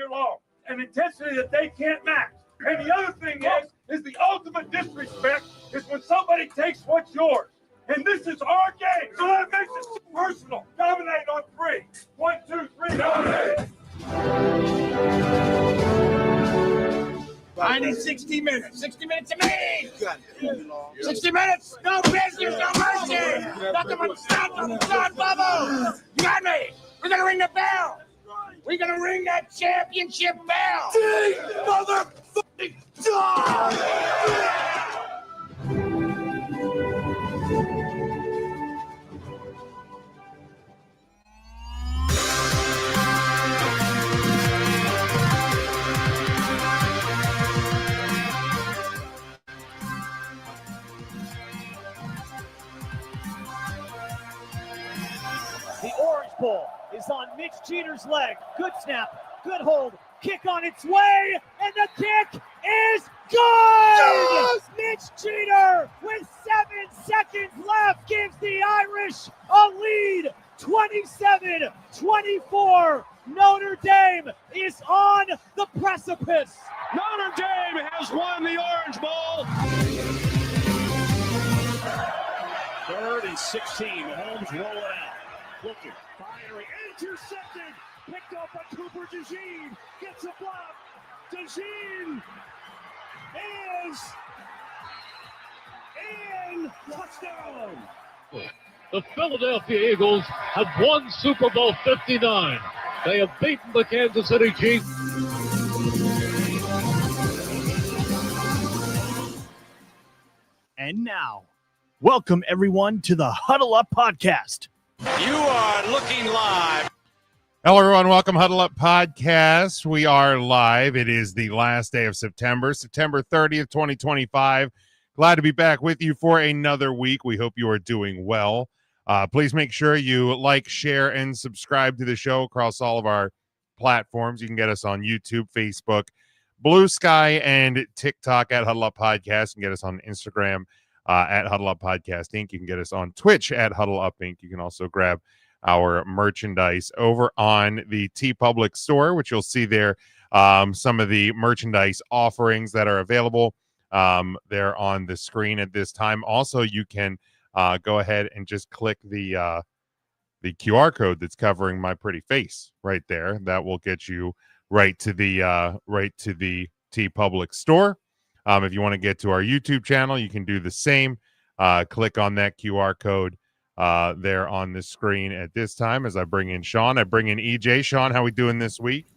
year long, an intensity that they can't match. And the other thing is the ultimate disrespect is when somebody takes what's yours. And this is our game. So that makes it so personal. Dominate on 3. 1, 2, 3, dominate. I need 60 minutes. 60 minutes to me. 60 minutes. No business, no mercy. Nothing but stop bubble. You got me. We're going to ring the bell. We're going to ring that championship bell. Ding, motherfucking dog. The Orange Bowl is on Mitch Jeter's leg. Good snap, good hold, kick on its way, and the kick is good! Yes! Mitch Jeter, with 7 seconds left, gives the Irish a lead, 27-24. Notre Dame is on the precipice. Notre Dame has won the Orange Bowl. 3rd and 16, Mahomes roll it out. Looking, firing, intercepted, picked up by Cooper DeJean, gets a block. DeJean is in, touchdown. The Philadelphia Eagles have won Super Bowl 59. They have beaten the Kansas City Chiefs. And now, welcome everyone to the Huddle Up Podcast. You are looking live. Hello, everyone. Welcome, Huddle Up Podcast. We are live. It is the last day of September 30th, 2025. Glad to be back with you for another week. We hope you are doing well. Please make sure you like, share, and subscribe to the show across all of our platforms. You can get us on YouTube, Facebook, Blue Sky, and TikTok at Huddle Up Podcast. You can get us on Instagram at Huddle Up Podcast Inc. You can get us on Twitch at Huddle Up Inc. You can also grab our merchandise over on the TeePublic store, which you'll see there. Some of the merchandise offerings that are available. They're on the screen at this time. Also, you can go ahead and just click the QR code that's covering my pretty face right there. That will get you right to the TeePublic store. If you want to get to our YouTube channel, you can do the same. Click on that QR code there on the screen at this time. As I bring in Sean, I bring in EJ. Sean, how we doing this week?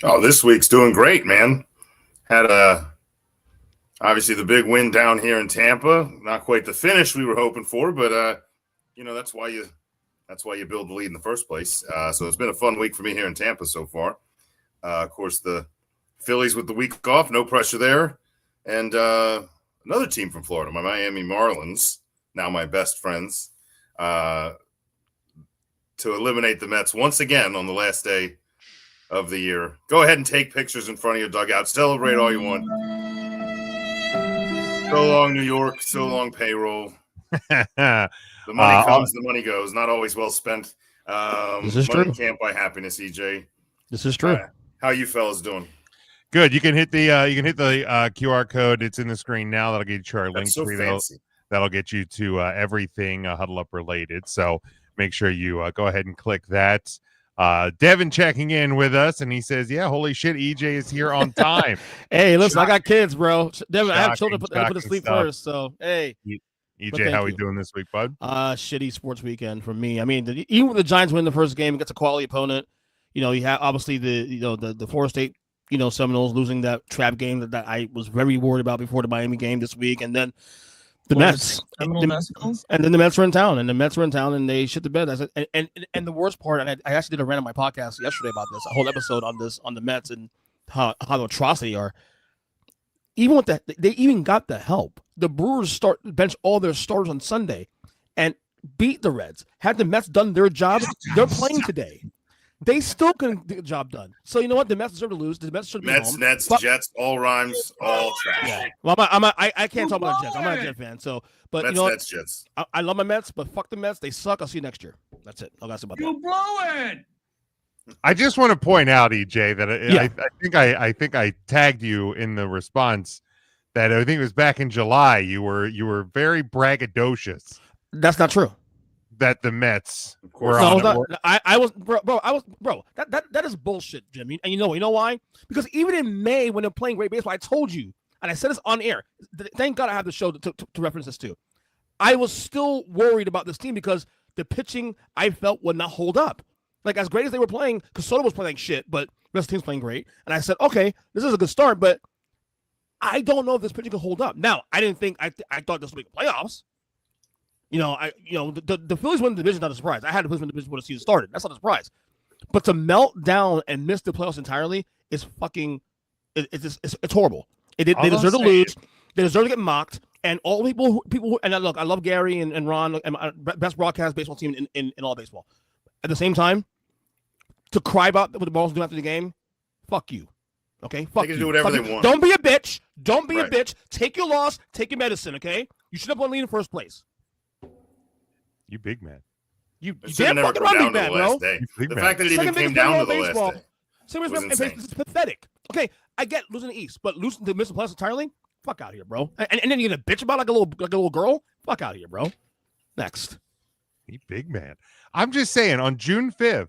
Oh, this week's doing great, man. Had obviously the big win down here in Tampa. Not quite the finish we were hoping for, but that's why you build the lead in the first place. So it's been a fun week for me here in Tampa so far. Of course, the Phillies with the week off, no pressure there. And another team from Florida, my Miami Marlins, now my best friends, to eliminate the Mets once again on the last day of the year. Go ahead and take pictures in front of your dugout. Celebrate all you want. So long, New York. So long, payroll. The money comes, the money goes. Not always well spent. This is money true. can't buy happiness, EJ. This is true. How you fellas doing? Good. You can hit the QR code. It's in the screen now. That'll get you our link so tree. fancy. That'll get you to everything Huddle Up related. So make sure you go ahead and click that. Devin checking in with us, and he says, "Yeah, holy shit, EJ is here on time." Hey, listen, I got kids, bro. Devin, I have children Shocking to sleep stuff. first. So, hey. EJ, how we doing this week, bud? Shitty sports weekend for me. I mean, even when the Giants win the first game against a quality opponent, you have obviously the Florida State, Seminoles losing that trap game that I was very worried about before the Miami game this week, and then the Mets, and then the Mets were in town, and they shit the bed. I said, and the worst part, and I actually did a rant on my podcast yesterday about this, a whole episode on the Mets and how the atrocity are. Even with that, they even got the help. The Brewers bench all their starters on Sunday and beat the Reds. Had the Mets done their job, they're playing today. They still couldn't get the job done. So you know what? The Mets deserve to lose. The Mets should be home. Nets, Jets, all rhymes, all trash. Yeah. Well, I can't talk about the Jets. I'm not a Jet fan. So, but Mets, Nets, Jets. I love my Mets, but fuck the Mets. They suck. I'll see you next year. That's it. I'll ask about that. You blow it. I just want to point out, EJ, that I think I tagged you in the response that I think it was back in July. You were very braggadocious That's not true. that the Mets were No, on. I was, bro. That is bullshit, Jimmy. And you know why? Because even in May, when they're playing great baseball, I told you, and I said this on air. Thank God I have the show to reference this to. I was still worried about this team because the pitching I felt would not hold up. Like, as great as they were playing, because Soto was playing like shit, but the rest of the team's playing great. And I said, okay, this is a good start, but I don't know if this pitching can hold up. Now, I didn't think I thought this would make the playoffs. The Phillies win the division, not a surprise. I had the Phillies win the division when the season started. That's not a surprise. But to melt down and miss the playoffs entirely is fucking. It's horrible. They deserve to lose. They deserve to get mocked. And all people and look, I love Gary and Ron, and best broadcast baseball team in all baseball. At the same time, to cry about what the Balls do after the game, fuck you. Okay, fuck They can you. do whatever they want. Don't be a bitch. Don't be a Right. bitch. Take your loss. Take your medicine. Okay, you should have won lead in first place. You big man. You It should have damn never fucking come right, down big to the man, bro. last day. Big The man. fact that it even Second came biggest down player to the in last baseball. day. Same was insane. it's pathetic. Okay, I get losing the East, but losing to miss the playoffs entirely, fuck out of here, bro. And then you're gonna bitch about like a little girl? Fuck out of here, bro. Next. You big man. I'm just saying, on June 5th,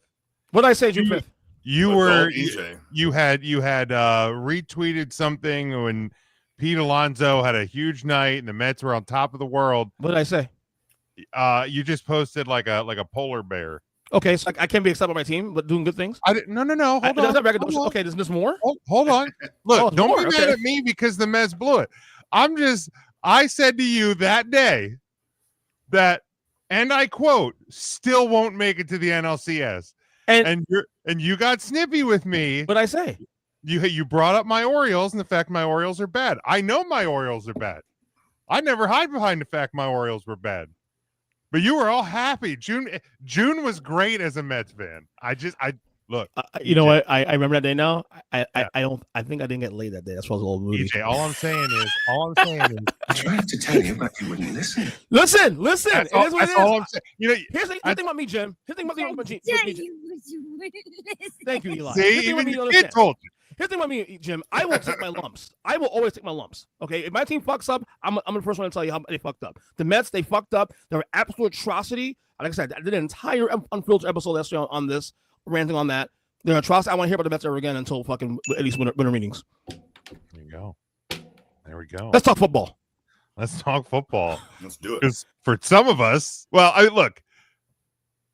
What did I say, June 5th? you But were don't EJ. you had retweeted something when Pete Alonso had a huge night and the Mets were on top of the world. What did I say? You just posted like a polar bear. Okay, so I can't be accepted by my team, but doing good things. I didn't. No. Hold on. That's not Hold on. okay, there's more. Hold on. Look, Oh, don't more, be mad okay. at me because the Mets blew it. I said to you that day that, and I quote, still won't make it to the NLCS. And you got snippy with me. What did I say? You brought up my Orioles and the fact my Orioles are bad. I know my Orioles are bad. I never hide behind the fact my Orioles were bad. But you were all happy. June was great as a Mets fan. Look. You know what? I remember that day now. I think I didn't get laid that day. That's why I was a little moody. EJ, all I'm saying is I tried to tell you, but you wouldn't listen. Listen. that's It is what it is. all I'm saying. You know, Here's the thing about me, Jim. Here's the thing about me, Thank you, Eli. Here's the see, thing about even me, your you kid understand. told you. Here's the thing about me, Jim. I will take my lumps. I will always take my lumps. Okay, if my team fucks up, I'm the first one to tell you how they fucked up. The Mets, they fucked up. They're an absolute atrocity. Like I said, I did an entire unfiltered episode yesterday on this, ranting on that. They're an atrocity. I want to hear about the Mets ever again until fucking at least winter meetings. There you go. There we go. Let's talk football. Let's talk football. Let's do it. Because for some of us, look,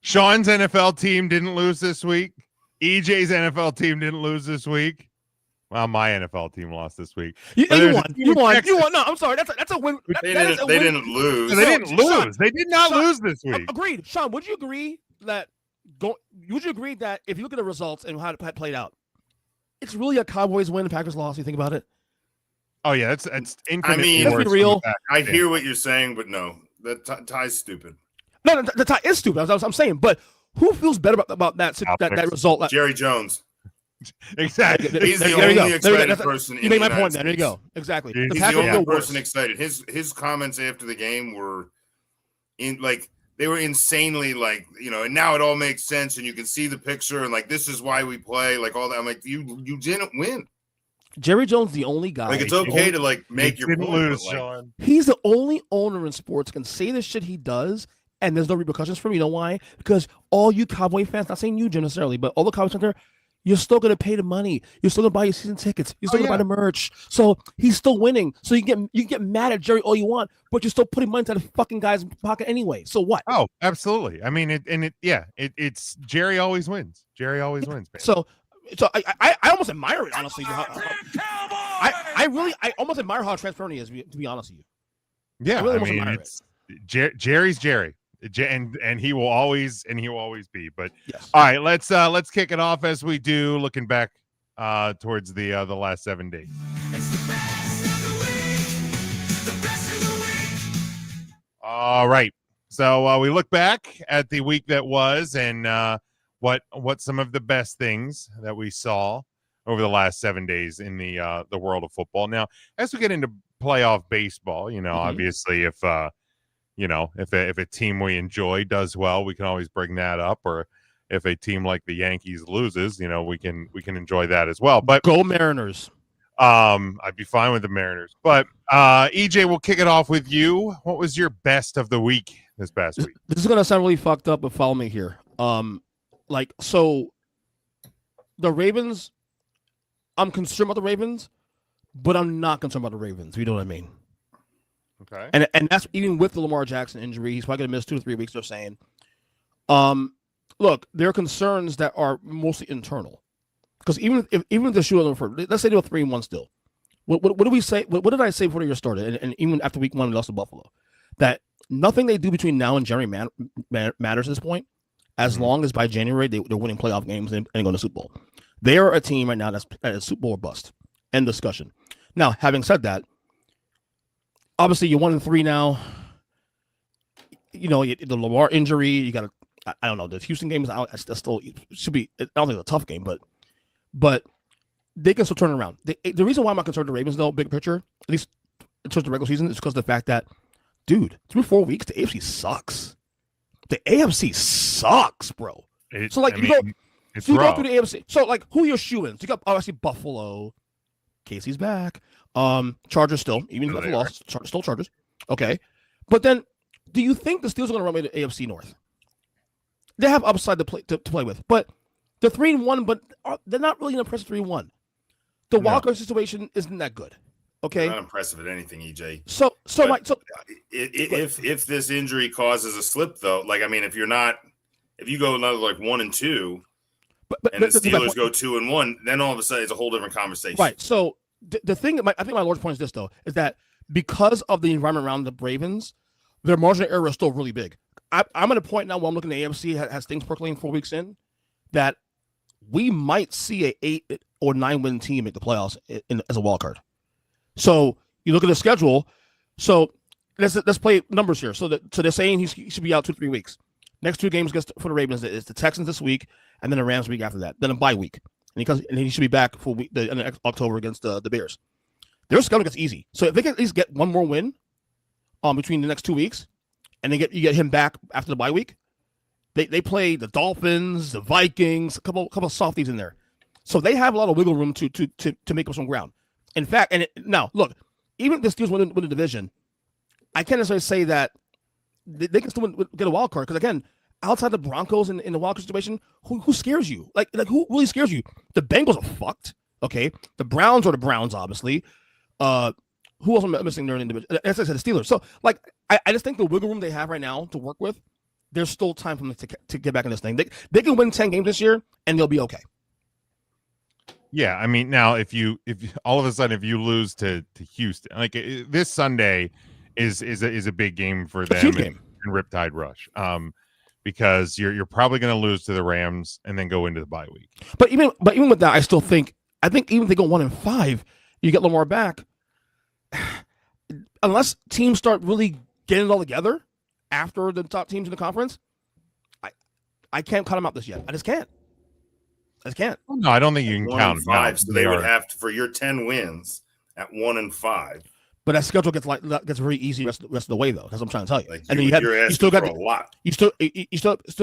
Sean's NFL team didn't lose this week. EJ's NFL team didn't lose this week. Well, my NFL team lost this week. You won. No, I'm sorry. That's a win. They didn't lose. They didn't lose. They did not lose this week. Agreed. Sean, would you agree that if you look at the results and how it played out, it's really a Cowboys win and Packers loss? You think about it? Oh yeah, it's infinitely I mean, worse let's be real. I hear what you're saying, but no, that tie's stupid. No, the tie is stupid. That's what I'm saying. But who feels better about that result? Jerry Jones. Exactly. He's the There you only go. excited person. You made my point. There you go. Exactly. He's The He's Packers the feel only worse. person excited. His comments after the game were they were insanely and now it all makes sense and you can see the picture and this is why we play all that. I'm like, you didn't win. Jerry Jones, the only guy. It's okay to make your didn't point, lose, but, Sean. He's the only owner in sports can say the shit he does, and there's no repercussions for him. You know why? Because all you Cowboy fans, not saying you Jim necessarily, but all the Cowboys out there, you're still going to pay the money. You're still going to buy your season tickets. You're still going to buy the merch. So he's still winning. So you can get mad at Jerry all you want, but you're still putting money into the fucking guy's pocket anyway. So what? Oh, absolutely. I mean, it's Jerry always wins. Jerry always wins. Man. So I almost admire it, honestly. I almost admire how transparent he is, to be honest with you. Yeah, I really I almost mean, admire it's Jerry's Jerry, and he will always be. But yes. All right, let's kick it off as we do, looking back towards the last 7 days. All right, so we look back at the week that was, and what some of the best things that we saw over the last 7 days in the world of football. Now, as we get into playoff baseball, obviously if a team we enjoy does well, we can always bring that up, or if a team like the Yankees loses, we can enjoy that as well. But go Mariners. I'd be fine with the Mariners. But EJ, we'll kick it off with you. What was your best of the week this past week? This is gonna sound really fucked up, but follow me here. So the Ravens, I'm concerned about the Ravens, but I'm not concerned about the Ravens. You know what I mean? Okay. And that's even with the Lamar Jackson injury. He's probably gonna miss 2 to 3 weeks. They're saying. Look, there are concerns that are mostly internal. Because even if the shoe for, let's say they were 3-1 still. What do we say? What did I say before the year started? And even after week 1, we lost to Buffalo. That nothing they do between now and January matters at this point, as long as by January they're winning playoff games and going to Super Bowl. They are a team right now that's at a Super Bowl or bust. End discussion. Now, having said that, obviously you're 1-3 now. The Lamar injury, you got to. I don't know. The Houston game is out. Still should be. I don't think it's a tough game, but they can still turn it around. The reason why I'm not concerned with the Ravens, though, big picture, at least in terms of the regular season, is because of the fact that, dude, through 4 weeks, the AFC sucks. The AFC sucks, bro. You go through the AFC. So, who are your shoo-ins? You got, obviously, Buffalo. Casey's back. Chargers still. Even if Buffalo lost, still Chargers. Okay. But then, do you think the Steelers are going to run away to AFC North? They have upside to play with. But they're 3-1, but they're not really an impressive 3-1. The wildcard situation isn't that good. Okay, not impressive at anything, EJ. If this injury causes a slip, though, if you go another 1-2, and the Steelers go 2-1, then all of a sudden it's a whole different conversation. Right. So the thing, I think my large point is this, though, is that because of the environment around the Ravens, their margin of error is still really big. I'm at a point now while I'm looking at the AFC has things percolating 4 weeks in that we might see a 8 or 9 win team make the playoffs as a wild card. So you look at the schedule. So let's play numbers here. So they're saying he should be out 2 to 3 weeks. Next 2 games for the Ravens is the Texans this week, and then the Rams week after that. Then a bye week, and he should be back for October against the Bears. Their schedule gets easy. So if they can at least get one more win between the next 2 weeks, and you get him back after the bye week, they play the Dolphins, the Vikings, a couple softies in there. So they have a lot of wiggle room to make up some ground. In fact, now look, even if the Steelers win the division, I can't necessarily say that they can still get a wild card because again, outside the Broncos in the wild card situation, who scares you? Like who really scares you? The Bengals are fucked. Okay, the Browns are the Browns, obviously. Who else am I missing there in the division? As I said, the Steelers. So I just think the wiggle room they have right now to work with, there's still time for them to get back in this thing. They can win 10 games this year and they'll be okay. Yeah, I mean, now if you all of a sudden if you lose to Houston, this Sunday is a big game for them in Riptide Rush, because you're probably going to lose to the Rams and then go into the bye week. But even with that, I think even if they go 1-5, you get Lamar back. Unless teams start really getting it all together after the top teams in the conference, I can't cut them out this yet. I just can't. No, I don't think you can count them out. So they would have to, for your 10 wins at 1-5. But that schedule gets very easy rest of the way, though. That's what I'm trying to tell you. And then you still got a lot. You still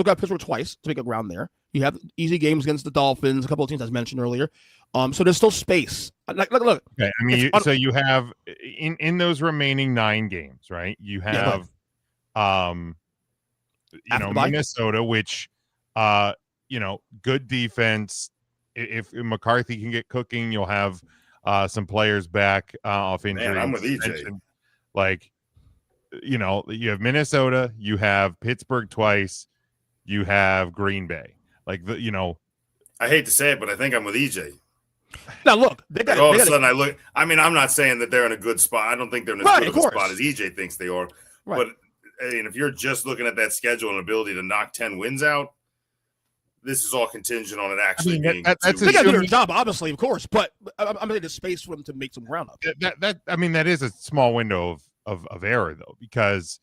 got Pittsburgh twice to make up ground there. You have easy games against the Dolphins, a couple of teams as mentioned earlier. So there's still space. Look. Okay, I mean, so you have in those remaining 9 games, right? You have, Minnesota, which, good defense. If McCarthy can get cooking, you'll have some players back off injury. Man, I'm with EJ. You have Minnesota, you have Pittsburgh twice, you have Green Bay. I hate to say it, but I think I'm with EJ. Now look, all of a sudden I look. I mean, I'm not saying that they're in a good spot. I don't think they're in as good of a spot as EJ thinks they are. Right. But I mean, if you're just looking at that schedule and ability to knock 10 wins out, this is all contingent on it actually being. They got to do their job, obviously, of course. But I'm going to space for them to make some ground up. That is a small window of error though, because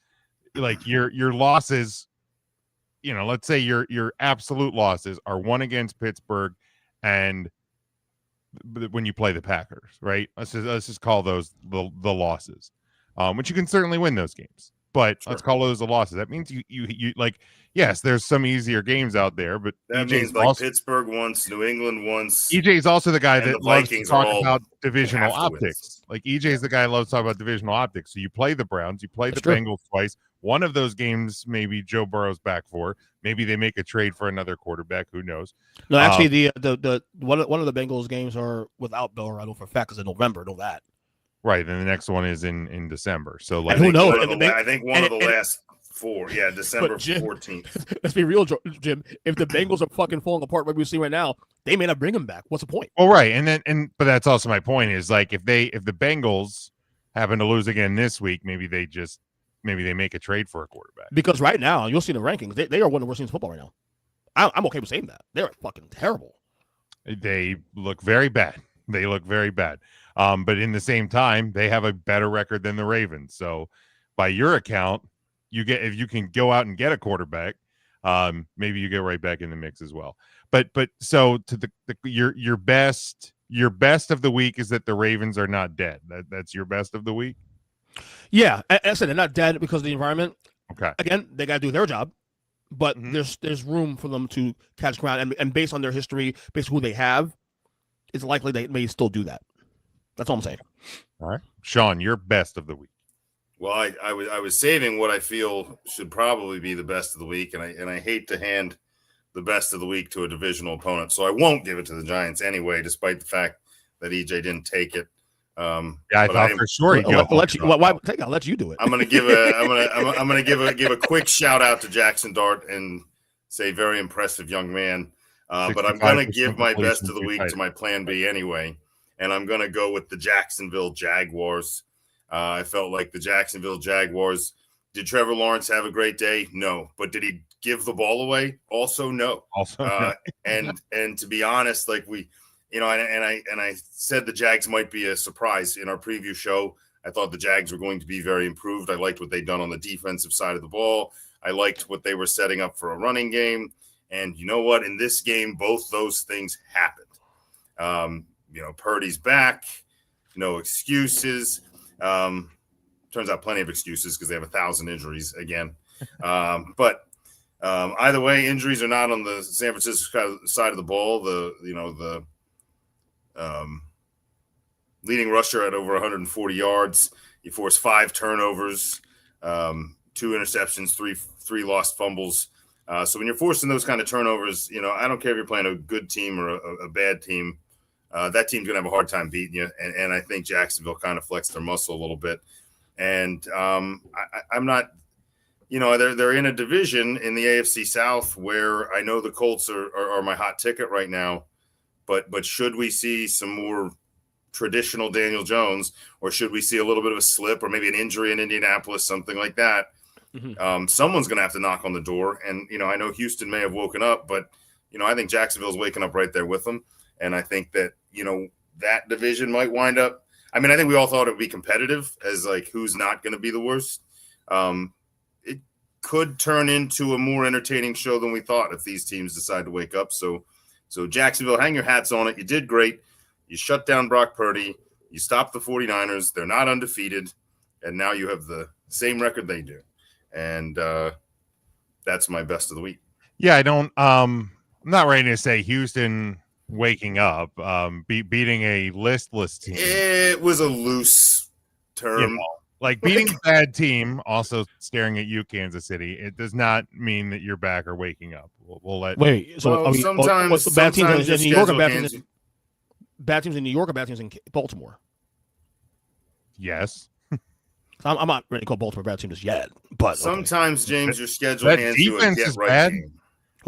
your losses, let's say your absolute losses are one against Pittsburgh and when you play the Packers, right? Let's just call those the losses, which you can certainly win those games. but let's call those the losses. That means you like, yes, there's some easier games out there, but that means like also, Pittsburgh once, New England once. EJ is also the guy that loves to talk about divisional optics. Wins. Like EJ is the guy that loves to talk about divisional optics. So you play the Browns, you play the Bengals twice. One of those games, maybe Joe Burrow's back for. Maybe they make a trade for another quarterback. Who knows? No, actually, the one of the Bengals games are without Burrow. I know for a fact because in November. I know that. Right, then the next one is in December. So like, who knows? I think one of the last 4. Yeah, December 14th. Let's be real, Jim. If the Bengals are fucking falling apart, like we see right now, they may not bring him back. What's the point? Well, right, but that's also my point is like if the Bengals happen to lose again this week, maybe they make a trade for a quarterback. Because right now, you'll see the rankings. They are one of the worst teams in football right now. I'm okay with saying that. They're fucking terrible. They look very bad. But in the same time, they have a better record than the Ravens. So by your account, if you can go out and get a quarterback, maybe you get right back in the mix as well. But so to your best of the week is that the Ravens are not dead. That's your best of the week. Yeah, I said they're not dead because of the environment. Okay. Again, they got to do their job, but there's room for them to catch ground, and based on their history, based on who they have, it's likely they may still do that. That's all I'm saying. All right, Sean, your best of the week. Well, I was saving what I feel should probably be the best of the week, and I hate to hand the best of the week to a divisional opponent, so I won't give it to the Giants anyway, despite the fact that EJ didn't take it. I thought for sure I'll let you do it. I'm gonna give a quick shout out to Jackson Dart and say very impressive young man. But I'm gonna give my best of the week to my plan B anyway, and I'm gonna go with the Jacksonville Jaguars. I felt like the Jacksonville Jaguars. Did Trevor Lawrence have a great day? No, but did he give the ball away? Also, no. And to be honest, like we. And I said the Jags might be a surprise in our preview show. I thought the Jags were going to be very improved. I liked what they'd done on the defensive side of the ball. I liked what they were setting up for a running game. And you know what? In this game, both those things happened. Purdy's back. No excuses. Turns out plenty of excuses because they have 1,000 injuries again. But either way, injuries are not on the San Francisco side of the ball. The leading rusher at over 140 yards. He forced 5 turnovers, 2 interceptions, three lost fumbles. So when you're forcing those kind of turnovers, I don't care if you're playing a good team or a bad team. That team's going to have a hard time beating you. And I think Jacksonville kind of flexed their muscle a little bit. And I'm not, they're in a division in the AFC South where I know the Colts are my hot ticket right now. But should we see some more traditional Daniel Jones, or should we see a little bit of a slip or maybe an injury in Indianapolis, something like that? Someone's going to have to knock on the door. And, I know Houston may have woken up, but, I think Jacksonville's waking up right there with them. And I think that, that division might wind up. I mean, I think we all thought it would be competitive as like who's not going to be the worst. It could turn into a more entertaining show than we thought if these teams decide to wake up. So Jacksonville, hang your hats on it. You did great. You shut down Brock Purdy. You stopped the 49ers. They're not undefeated. And now you have the same record they do. And that's my best of the week. Yeah, I'm not ready to say Houston waking up, beating a listless team. It was a loose term. Like beating a bad team, also staring at you, Kansas City. It does not mean that you're back or waking up. We'll let. Wait, so sometimes what's the bad teams in New York and bad teams in New York or bad teams in Baltimore? Yes. I'm not ready to call Baltimore a bad team just yet. But sometimes, James, your schedule that hands you a defense get is right bad. game.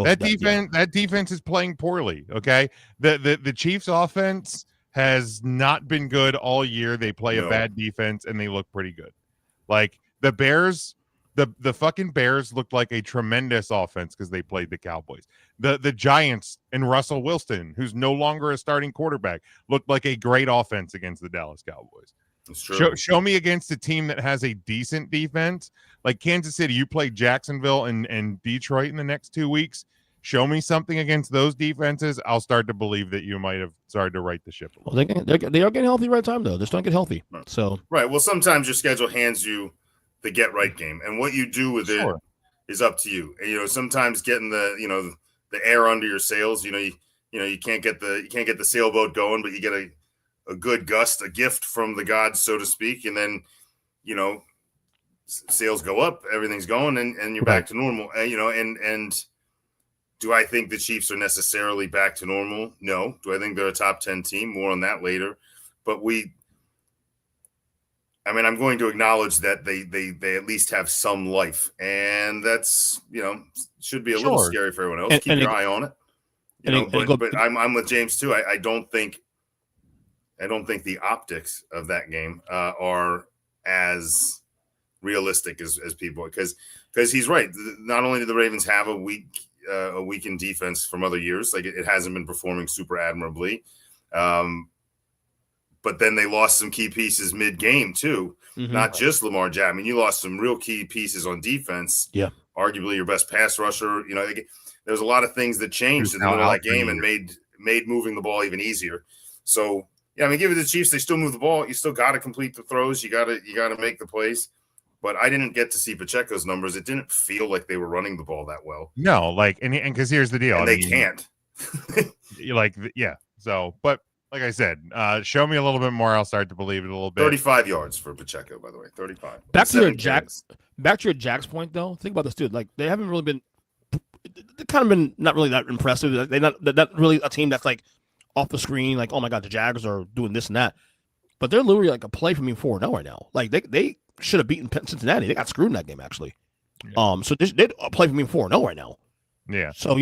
That defense is playing poorly. Okay, the Chiefs' offense has not been good all year. They play a bad defense and they look pretty good. Like the Bears, the fucking Bears looked like a tremendous offense because they played the Cowboys. The Giants and Russell Wilson, who's no longer a starting quarterback, looked like a great offense against the Dallas Cowboys. That's true. Show me against a team that has a decent defense. Like Kansas City, you play Jacksonville and Detroit in the next 2 weeks. Show me something against those defenses. I'll start to believe that you might have started to right the ship. Well, they are getting healthy right time, though. They're starting to get healthy. So right. Well, sometimes your schedule hands you the get right game, and what you do with it is up to you. And, sometimes getting the air under your sails. You can't get the sailboat going, but you get a good gust, a gift from the gods, so to speak, and then sales go up, everything's going, and you're back to normal. And do I think the Chiefs are necessarily back to normal? No. Do I think they're a top 10 team? More on that later. But I'm going to acknowledge that they at least have some life, and that's should be a little scary for everyone else. Keep your eye on it. But I'm with James too. I don't think the optics of that game are as realistic as people, because he's right. Not only do the Ravens have a weakened defense from other years, like it hasn't been performing super admirably. But then they lost some key pieces mid-game too, not just Lamar Jackson. You lost some real key pieces on defense. Yeah, arguably your best pass rusher. There's a lot of things that changed in the middle of that game and made moving the ball even easier. So give it to the Chiefs. They still move the ball. You still got to complete the throws. You got to make the plays. But I didn't get to see Pacheco's numbers. It didn't feel like they were running the ball that well. No, and because here's the deal, and they can't. So, but. Like I said, show me a little bit more. I'll start to believe it a little bit. 35 yards for Pacheco, by the way. 35. Back to your Jack's point, though. Think about this, dude. Like, they haven't really been. They've kind of been not really that impressive. They're not really a team that's like off the screen. Like, oh my god, the Jags are doing this and that. But they're literally like a play from me 4-0 right now. Like they should have beaten Cincinnati. They got screwed in that game actually. Yeah. So they're a play from me 4-0 right now. Yeah. So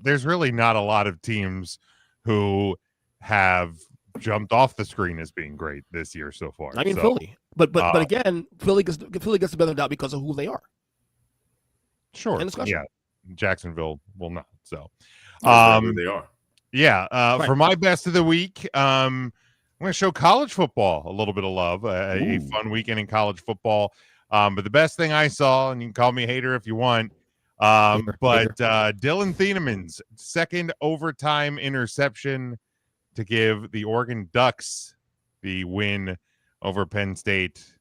there's really not a lot of teams who have jumped off the screen as being great this year so far. Philly, but again, Philly gets the benefit of the doubt because of who they are. Sure, yeah, Jacksonville will not. So, who they are. Yeah. Right. For my best of the week, I'm going to show college football a little bit of love. A fun weekend in college football. But the best thing I saw, and you can call me a hater if you want, Dylan Thienemann's second overtime interception to give the Oregon Ducks the win over Penn State,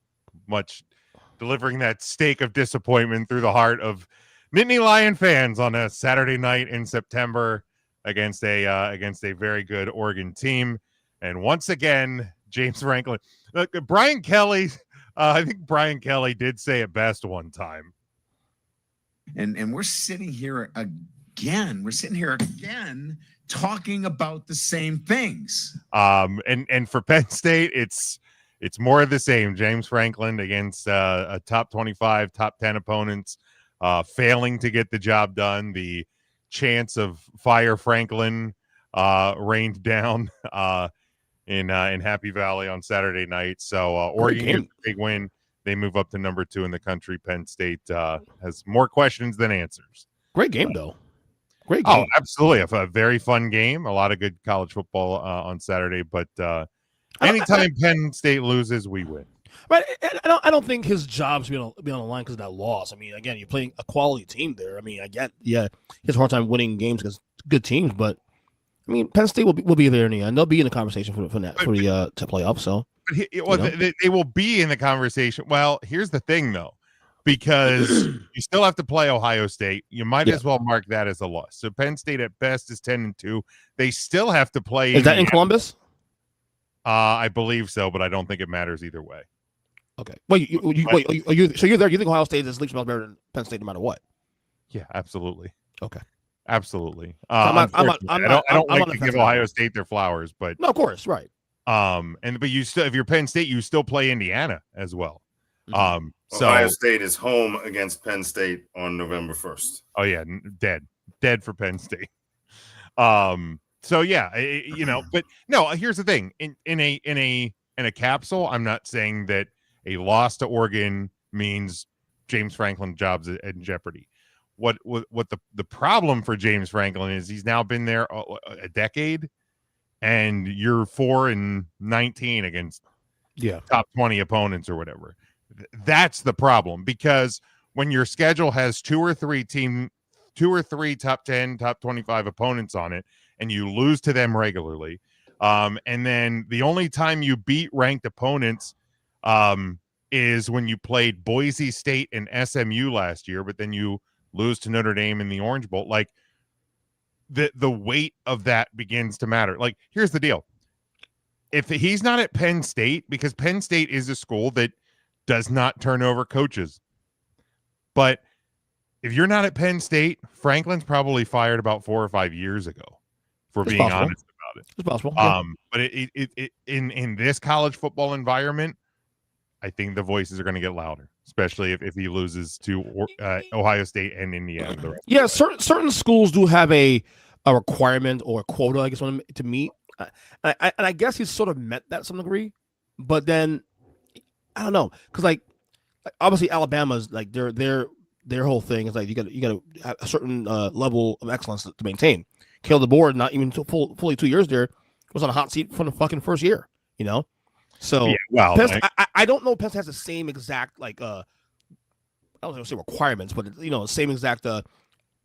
delivering that steak of disappointment through the heart of Nittany Lion fans on a Saturday night in September against a very good Oregon team. And once again, James Franklin, Brian Kelly, I think Brian Kelly did say it best one time. And we're sitting here again. Talking about the same things. And for Penn State, it's more of the same. James Franklin against a top 25, top 10 opponents, failing to get the job done. The chance of Fire Franklin rained down in Happy Valley on Saturday night. So Oregon gets a big win. They move up to number 2 in the country. Penn State has more questions than answers. Great game, though. Great game. Oh, absolutely. A very fun game. A lot of good college football on Saturday. But anytime Penn State loses, we win. Right. I don't think his job's be on the line because of that loss. I mean, again, you're playing a quality team there. I mean, he has a hard time winning games against good teams. But, I mean, Penn State will be there in the end. They'll be in the conversation for the to play up. So, they will be in the conversation. Well, here's the thing, though. Because you still have to play Ohio State. You might as well mark that as a loss. So Penn State at best is 10-2. They still have to play. Is that in Columbus? I believe so, but I don't think it matters either way. Okay. Wait, so you're there. You think Ohio State is leaps and bounds better than Penn State no matter what? Yeah, absolutely. Okay. Absolutely. I don't like to give Ohio State their flowers, but no, of course, right. But you still, if you're Penn State, you still play Indiana as well. So Ohio State is home against Penn State on November 1st. Oh yeah, dead for Penn State. So yeah, but no. Here's the thing: in a capsule, I'm not saying that a loss to Oregon means James Franklin's job's in jeopardy. What the problem for James Franklin is he's now been there a decade, and you're 4-19 against top 20 opponents or whatever. That's the problem, because when your schedule has two or three top 10, top 25 opponents on it, and you lose to them regularly, and then the only time you beat ranked opponents is when you played Boise State and SMU last year, but then you lose to Notre Dame in the Orange Bowl. Like the weight of that begins to matter. Like, here's the deal. If he's not at Penn State, because Penn State is a school that does not turn over coaches. But if you're not at Penn State, Franklin's probably fired about 4 or 5 years ago, if we're being honest about it. It's possible. Yeah. But it in this college football environment, I think the voices are going to get louder, especially if he loses to Ohio State and Indiana. Yeah, certain schools do have a requirement or a quota, I guess, to meet. And I guess he's sort of met that to some degree, but then I don't know, because like obviously Alabama's like their whole thing is like you got to have a certain level of excellence to maintain. Caleb DeBoer, not even fully 2 years there, was on a hot seat from the fucking first year, you know. So yeah, well, Penn, I don't know if Penn has the same exact like I don't want to say requirements, but same exact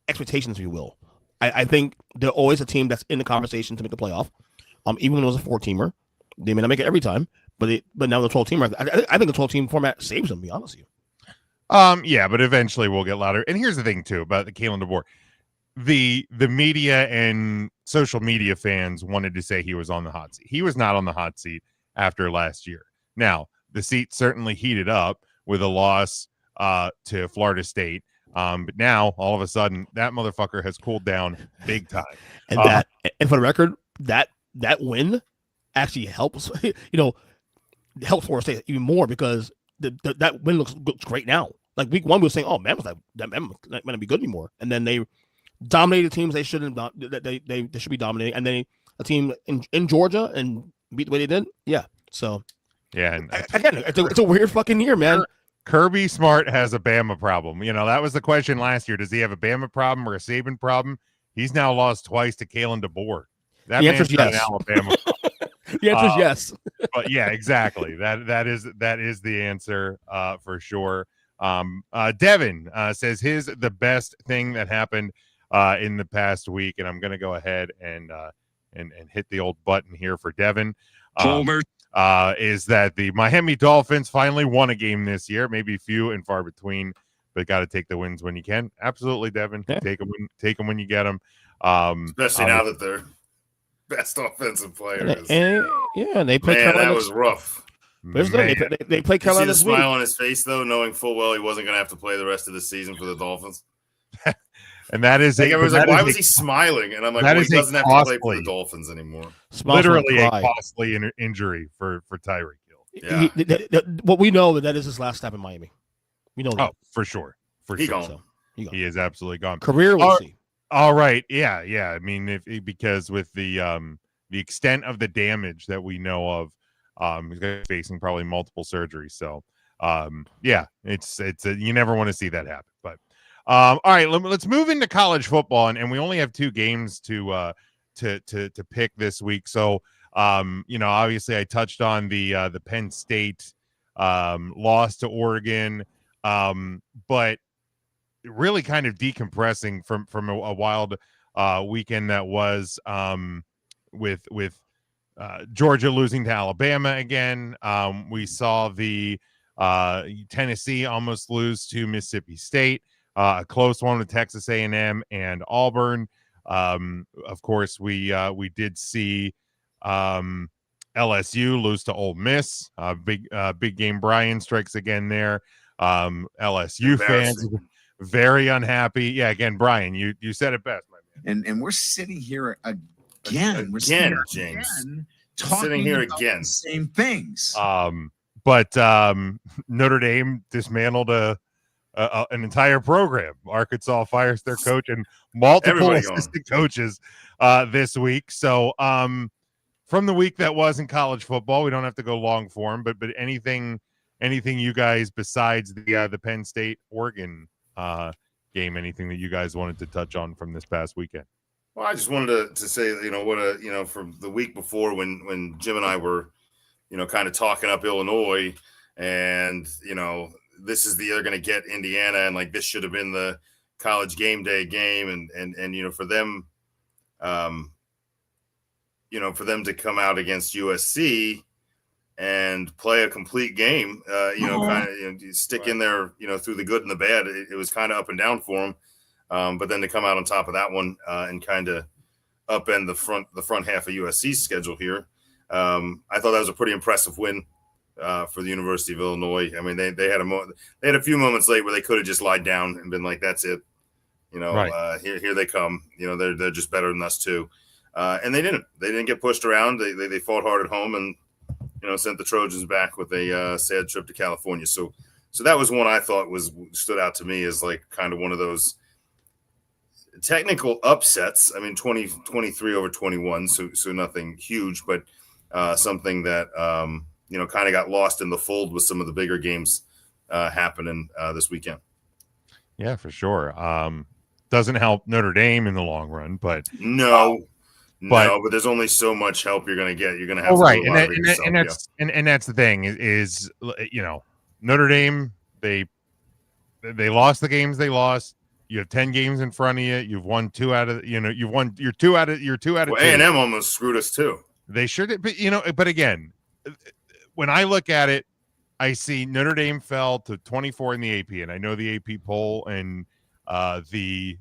expectations, if you will. I think they're always a team that's in the conversation to make the playoff. Even when it was a 4-teamer, they may not make it every time, but now the 12-teamer. I think the 12-team format saves them. To be honest with you. Yeah, but eventually we'll get louder. And here's the thing too about the Kalen DeBoer. The media and social media fans wanted to say he was on the hot seat. He was not on the hot seat after last year. Now, the seat certainly heated up with a loss to Florida State. But now, all of a sudden, that motherfucker has cooled down big time. And and for the record, that win actually helps, helps Florida State even more because that win looks great now. Like week 1, we were saying, "Oh man, that might not be good anymore," and then they dominated teams they shouldn't. They should be dominating, and then a team in Georgia and beat the way they did. Yeah, so yeah, and again, it's a weird fucking year, man. Kirby Smart has a Bama problem. That was the question last year. Does he have a Bama problem or a Saban problem? He's now lost twice to Kalen DeBoer. The answer is yes. Alabama. The answer is yes. But yeah, exactly. That is the answer for sure. Devin says the best thing that happened in the past week, and I'm going to go ahead and hit the old button here for Devin. Is that the Miami Dolphins finally won a game this year? Maybe few and far between, but got to take the wins when you can. Absolutely, Devin. Yeah. Take them when you get them. Especially now that they're best offensive players. And they played. Man, that was rough. They played Carolina this week. Smile on his face though, knowing full well he wasn't going to have to play the rest of the season for the Dolphins. And that is why was he smiling? And I'm like, well, he doesn't have to play for the Dolphins anymore. Literally a costly injury for Tyreek Hill. Yeah. What we know that is his last step in Miami. We know that. Oh, for sure. He's sure. Gone. So, he is absolutely gone. Career, we'll see. All right. Yeah. I mean, because with the extent of the damage that we know of, he's going to be facing probably multiple surgeries. So, yeah, it's you never want to see that happen. But all right, let's move into college football, and we only have 2 games to pick this week. So, obviously, I touched on the Penn State loss to Oregon, but really kind of decompressing from a wild weekend that was with Georgia losing to Alabama again. We saw the Tennessee almost lose to Mississippi State. A close one with Texas A&M and Auburn. Of course, we did see LSU lose to Ole Miss. Big game. Brian strikes again there. LSU fans very unhappy. Yeah, again, Brian, you said it best, my man. And we're sitting here again. We're sitting here again, talking about the same things. But Notre Dame dismantled an entire program. Arkansas fires their coach and multiple assistant coaches this week. So from the week that was in college football, we don't have to go long form, but anything you guys besides the Penn State Oregon game, anything that you guys wanted to touch on from this past weekend? Well, I just wanted to say, from the week before when Jim and I were, kind of talking up Illinois and, this is the year going to get Indiana, and like this should have been the college game day game, and for them, for them to come out against USC and play a complete game. Kind of stick in there, through the good and the bad. It was kind of up and down for them, but then to come out on top of that one and kind of upend the front half of USC's schedule here. I thought that was a pretty impressive win for the University of Illinois. I mean, they had a few moments late where they could have just lied down and been like, "That's it." Here they come. They're just better than us too. And they didn't get pushed around. They fought hard at home and, sent the Trojans back with a sad trip to California. So that was one I thought stood out to me as like kind of one of those technical upsets. I mean, 23 over 21. So nothing huge, but something that, kind of got lost in the fold with some of the bigger games happening this weekend. Yeah, for sure. Doesn't help Notre Dame in the long run, but but there's only so much help you're going to get. You're going to have and that's the thing is Notre Dame, they lost the games they lost. You have 10 games in front of you. You've won two out of you're two out of two. A&M almost screwed us too. They sure did, but again, when I look at it, I see Notre Dame fell to 24 in the AP, and I know the AP poll and the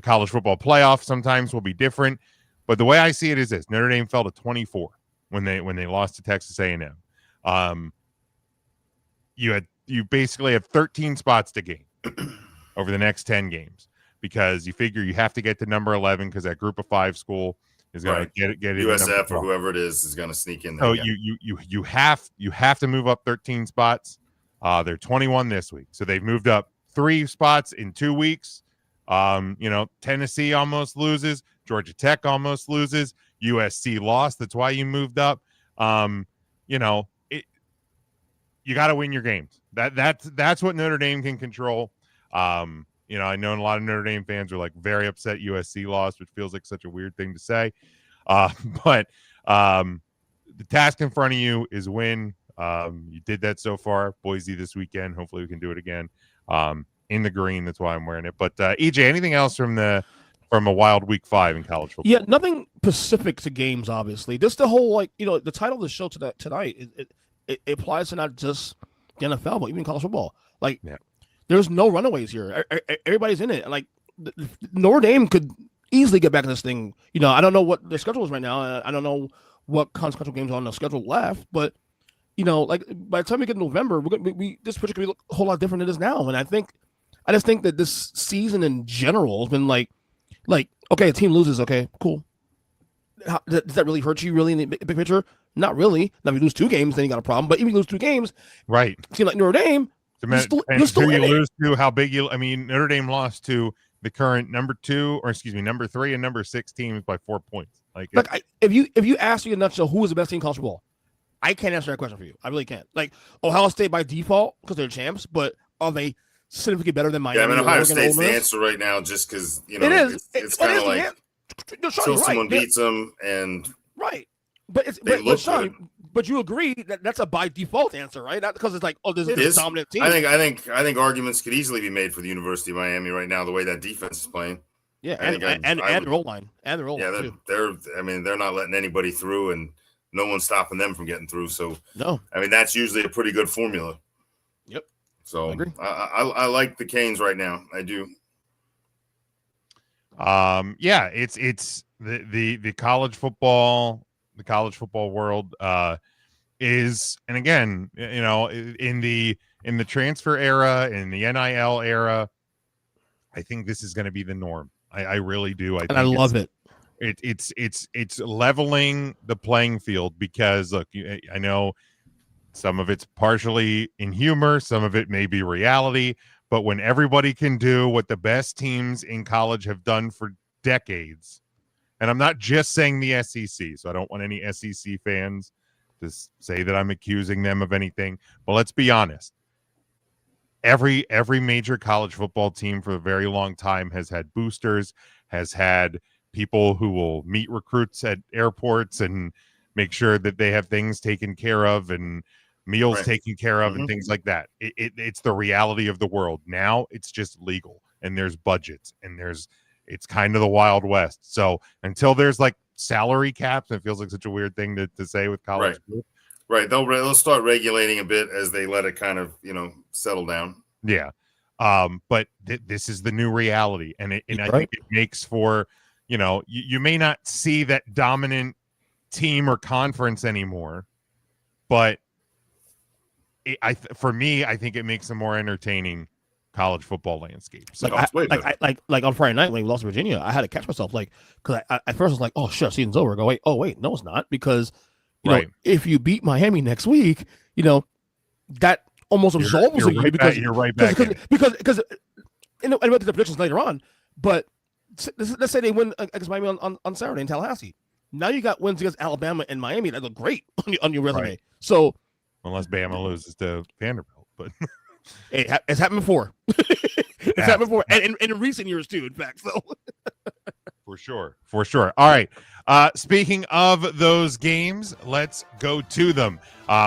college football playoff sometimes will be different, but the way I see it is this: Notre Dame fell to 24 when they lost to Texas A&M. You basically have 13 spots to gain over the next 10 games because you figure you have to get to number 11 because that group of 5 school is going to get it. USF or whoever it is going to sneak in there. So you have to move up 13 spots. They're 21 this week, so they've moved up 3 spots in 2 weeks. Tennessee almost loses. Georgia Tech almost loses. USC lost. That's why you moved up. You got to win your games. That's what Notre Dame can control. I know a lot of Notre Dame fans are like very upset USC lost, which feels like such a weird thing to say. But the task in front of you is win. You did that so far. Boise this weekend. Hopefully we can do it again. In the green. That's why I'm wearing it. But EJ, anything else from a wild week 5 in college football? Yeah, nothing specific to games, obviously. Just the whole, the title of the show tonight, it applies to not just the NFL, but even college football. There's no runaways here. Everybody's in it. Notre Dame could easily get back in this thing. I don't know what their schedule is right now. I don't know what consequential games are on the schedule left, but by the time we get to November, this picture could be a whole lot different than it is now. And I just think that this season in general has been like, okay, a team loses. Okay, cool. Does that really hurt you really in the big picture? Not really. Now, if you lose 2 games, then you got a problem. But even if you lose 2 games, right? It seems like Notre Dame, you're still you lose to, how big you. I mean, Notre Dame lost to the current number 3 and number 6 teams by 4 points. If you ask me in a nutshell, who is the best team in college football? I can't answer that question for you. I really can't. Ohio State by default because they're champs, but are they significantly better than Miami? Yeah, Ohio State's the answer right now, just because it is. It's kind of like until someone beats them, and right. But but you agree that that's a by default answer, right? Not because it's like, this is a dominant team. I think arguments could easily be made for the University of Miami right now, the way that defense is playing. Yeah, and the roll line, they're not letting anybody through, and no one's stopping them from getting through. So no, that's usually a pretty good formula. Yep. So I like the Canes right now. I do. Yeah, it's the college football. The college football world is, and again, in the transfer era, in the NIL era, I think this is going to be the norm. I really do. I love it. It's leveling the playing field because look, I know some of it's partially in humor, some of it may be reality, but when everybody can do what the best teams in college have done for decades. And I'm not just saying the SEC, so I don't want any SEC fans to say that I'm accusing them of anything. But let's be honest. Every major college football team for a very long time has had boosters, has had people who will meet recruits at airports and make sure that they have things taken care of and meals taken care of and things like that. It's the reality of the world. Now it's just legal and there's budgets and it's kind of the Wild West. So until there's like salary caps, it feels like such a weird thing to say with college. Right. They'll start regulating a bit as they let it kind of, settle down. Yeah. But this is the new reality. And I Right. think it makes for, you may not see that dominant team or conference anymore, but for me, I think it makes a more entertaining college football landscape. So like on Friday night when we lost to Virginia, I had to catch myself because at first I was like, oh shit, season's over. I go, wait, no, it's not, because you know, if you beat Miami next week, that almost absolves you because you're right back because I went to the predictions later on, but let's say they win against Miami on Saturday in Tallahassee. Now you got wins against Alabama and Miami that look great on your resume. Right. So unless Bama loses to Vanderbilt, but it's happened before. It's happened before, and in recent years too. In fact, so for sure. All right. Speaking of those games, let's go to them.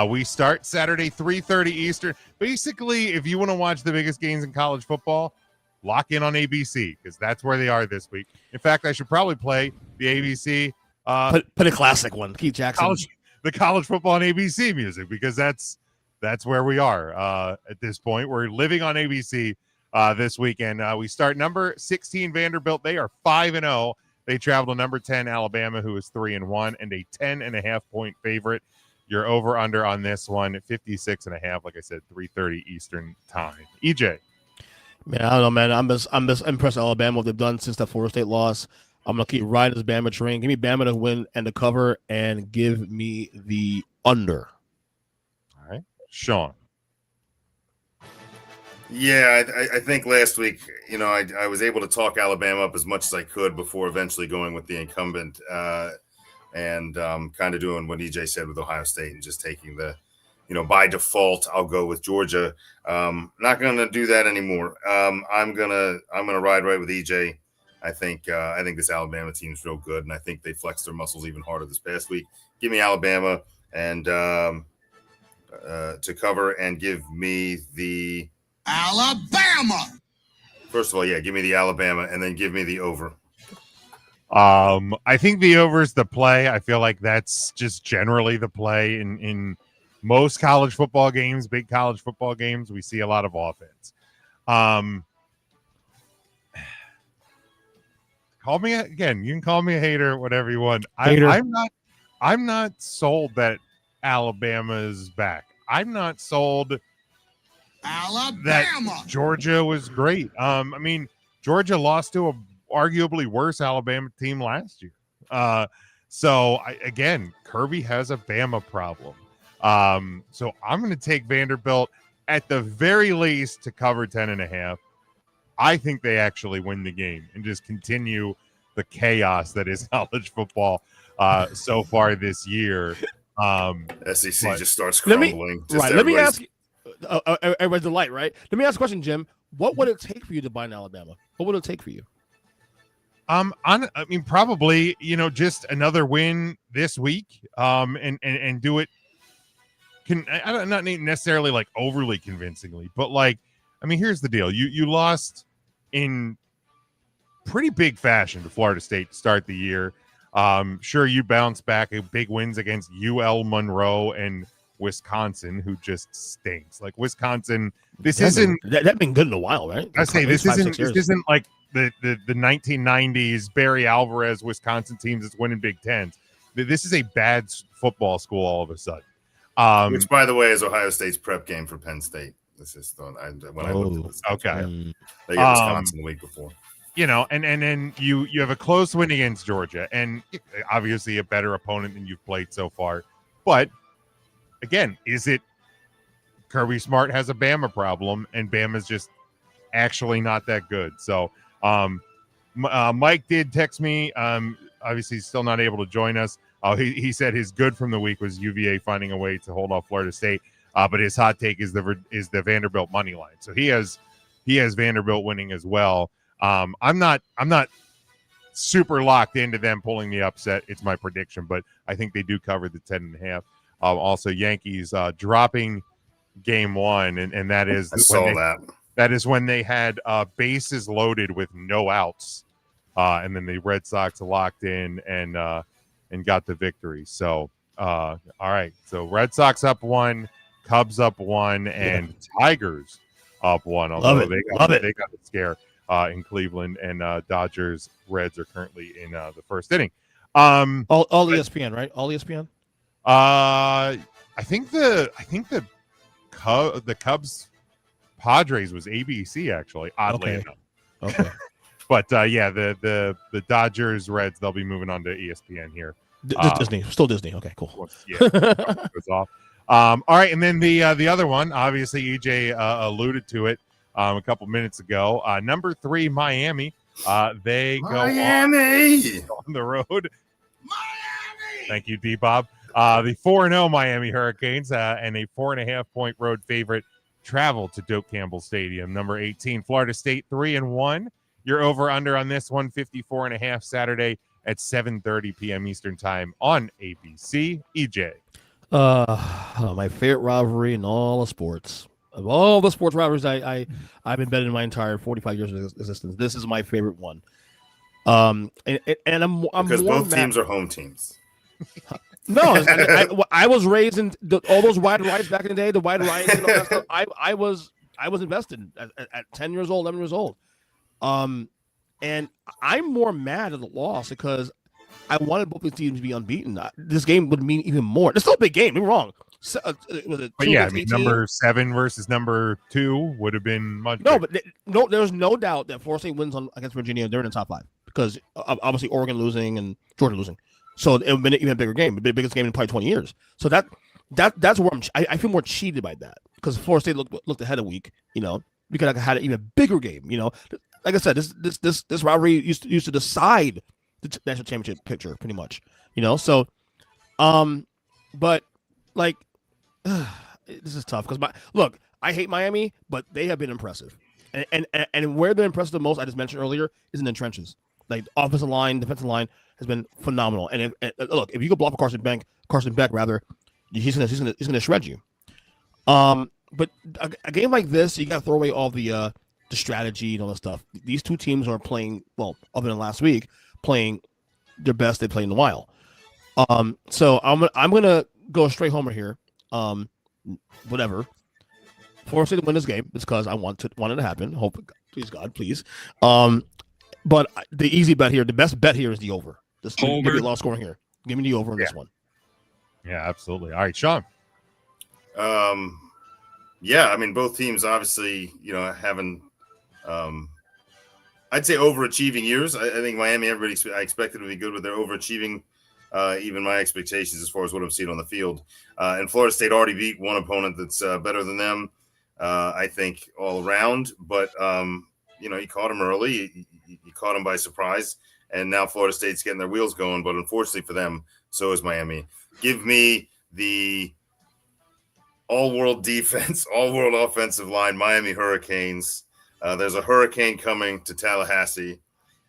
We start Saturday 3:30 Eastern. Basically, if you want to watch the biggest games in college football, lock in on ABC because that's where they are this week. In fact, I should probably play the ABC. Put a classic one, Keith Jackson. The college football on ABC music, because that's where we are at this point. We're living on ABC this weekend. We start number 16 Vanderbilt. They are 5-0. They travel to number 10 Alabama, who is 3-1, and a 10.5 point favorite. You're over under on this one, 56.5. Like I said, 3:30 Eastern time. EJ. Man, I don't know, man. I'm just impressed with Alabama, what they've done since that Florida State loss. I'm gonna keep riding this Bama train. Give me Bama to win and to cover, and give me the under. All right, Sean. Yeah, I think last week, I was able to talk Alabama up as much as I could before eventually going with the incumbent and kind of doing what EJ said with Ohio State and just taking the, by default, I'll go with Georgia. Not going to do that anymore. I'm gonna ride right with EJ. I think this Alabama team is real good, and I think they flexed their muscles even harder this past week. Give me Alabama and to cover, and give me the Alabama. First of all, give me the Alabama, and then give me the over. I think the over is the play. I feel like that's just generally the play in most college football games, big college football games. We see a lot of offense. Call me again. You can call me a hater, whatever you want. I'm not sold that Alabama is back. I'm not sold Alabama. That Georgia was great. Georgia lost to a arguably worse Alabama team last year. So Kirby has a Bama problem. So I'm going to take Vanderbilt at the very least to cover 10.5. I think they actually win the game and just continue the chaos that is college football so far this year. SEC just starts crumbling. Let me ask you. Everybody's the light, right? Let me ask a question, Jim. What would it take for you to buy in Alabama? What would it take for you? Probably, just another win this week, and do it. Not necessarily like overly convincingly, but here's the deal: you lost in pretty big fashion to Florida State to start the year. Sure, you bounced back big wins against UL Monroe and Wisconsin, who just stinks. Like Wisconsin, this isn't that been good in a while, right? I say this isn't like the 1990s Barry Alvarez Wisconsin teams that's winning Big Tens. This is a bad football school all of a sudden. Which, by the way, is Ohio State's prep game for Penn State. This is when I looked at this. Okay, they got Wisconsin the week before. And then you have a close win against Georgia, and obviously a better opponent than you've played so far, but. Again, is it Kirby Smart has a Bama problem and Bama's just actually not that good? So Mike did text me. Obviously, he's still not able to join us. He said his good from the week was UVA finding a way to hold off Florida State. But his hot take is the Vanderbilt money line. So he has Vanderbilt winning as well. I'm not super locked into them pulling the upset. It's my prediction, but I think they do cover the 10.5. Also, Yankees dropping game one, and that is that is when they had bases loaded with no outs, and then the Red Sox locked in and got the victory. So All right. So Red Sox up 1, Cubs up 1, and Tigers up 1. Although they got a scare in Cleveland, and Dodgers Reds are currently in the first inning. All ESPN, right? All ESPN. I think the Cubs Padres was ABC, actually, oddly enough. Okay. But the Dodgers Reds, they'll be moving on to ESPN here. Disney, still Disney. Okay, cool. Yeah, goes off. All right, and then the other one, obviously EJ alluded to it a couple minutes ago. Number 3, Miami. They go on the road. Miami. Thank you, D-Bob. The 4-0 Miami Hurricanes and a 4.5-point road favorite travel to Doak Campbell Stadium. Number 18, Florida State, 3-1. You're over under on this one, 54.5 Saturday at 7:30 p.m. Eastern time on ABC. EJ. My favorite rivalry in all of sports. Of all the sports rivalries I've been betting in my entire 45 years of existence, this is my favorite one. And I'm because both teams are home teams. No, I was raised in all those wide rides back in the day. The wide rides and all that stuff. I was invested at 10 years old, 11 years old. And I'm more mad at the loss because I wanted both these teams to be unbeaten. This game would mean even more. It's still a big game. Don't get me wrong. Number 7 versus number 2 would have been much. No, bigger. But there's no doubt that Florida State wins against Virginia. They're in the top 5 because obviously Oregon losing and Georgia losing. So it would have been an even bigger game, the biggest game in probably 20 years. So that's where I feel more cheated by that because Florida State looked ahead a week. We could have had an even bigger game. Like I said, this rivalry used to decide the national championship picture pretty much. So, but like this is tough because I hate Miami, but they have been impressive, and where they're impressive the most, I just mentioned earlier, is in the trenches. Like offensive line, defensive line has been phenomenal. And if you go block for Carson Beck, he's gonna shred you. But a game like this, you gotta throw away all the strategy and all that stuff. These two teams are playing well, other than last week, playing their best they played in a while. So I'm gonna go straight homer here. Whatever. Florida State to win this game because I want it to happen. Hope, please God, please. But the easy bet here, the best bet here is the over. Just give me a low scoring here. Give me the over in this one. Yeah, absolutely. All right, Sean. Yeah, I mean, both teams obviously, having, I'd say overachieving years. I think Miami, I expected to be good, but they're overachieving even my expectations as far as what I'm seeing on the field. And Florida State already beat one opponent that's better than them, I think, all around. But, you caught them early. You caught them by surprise. And now Florida State's getting their wheels going. But unfortunately for them, so is Miami. Give me the all-world defense, all-world offensive line, Miami Hurricanes. There's a hurricane coming to Tallahassee,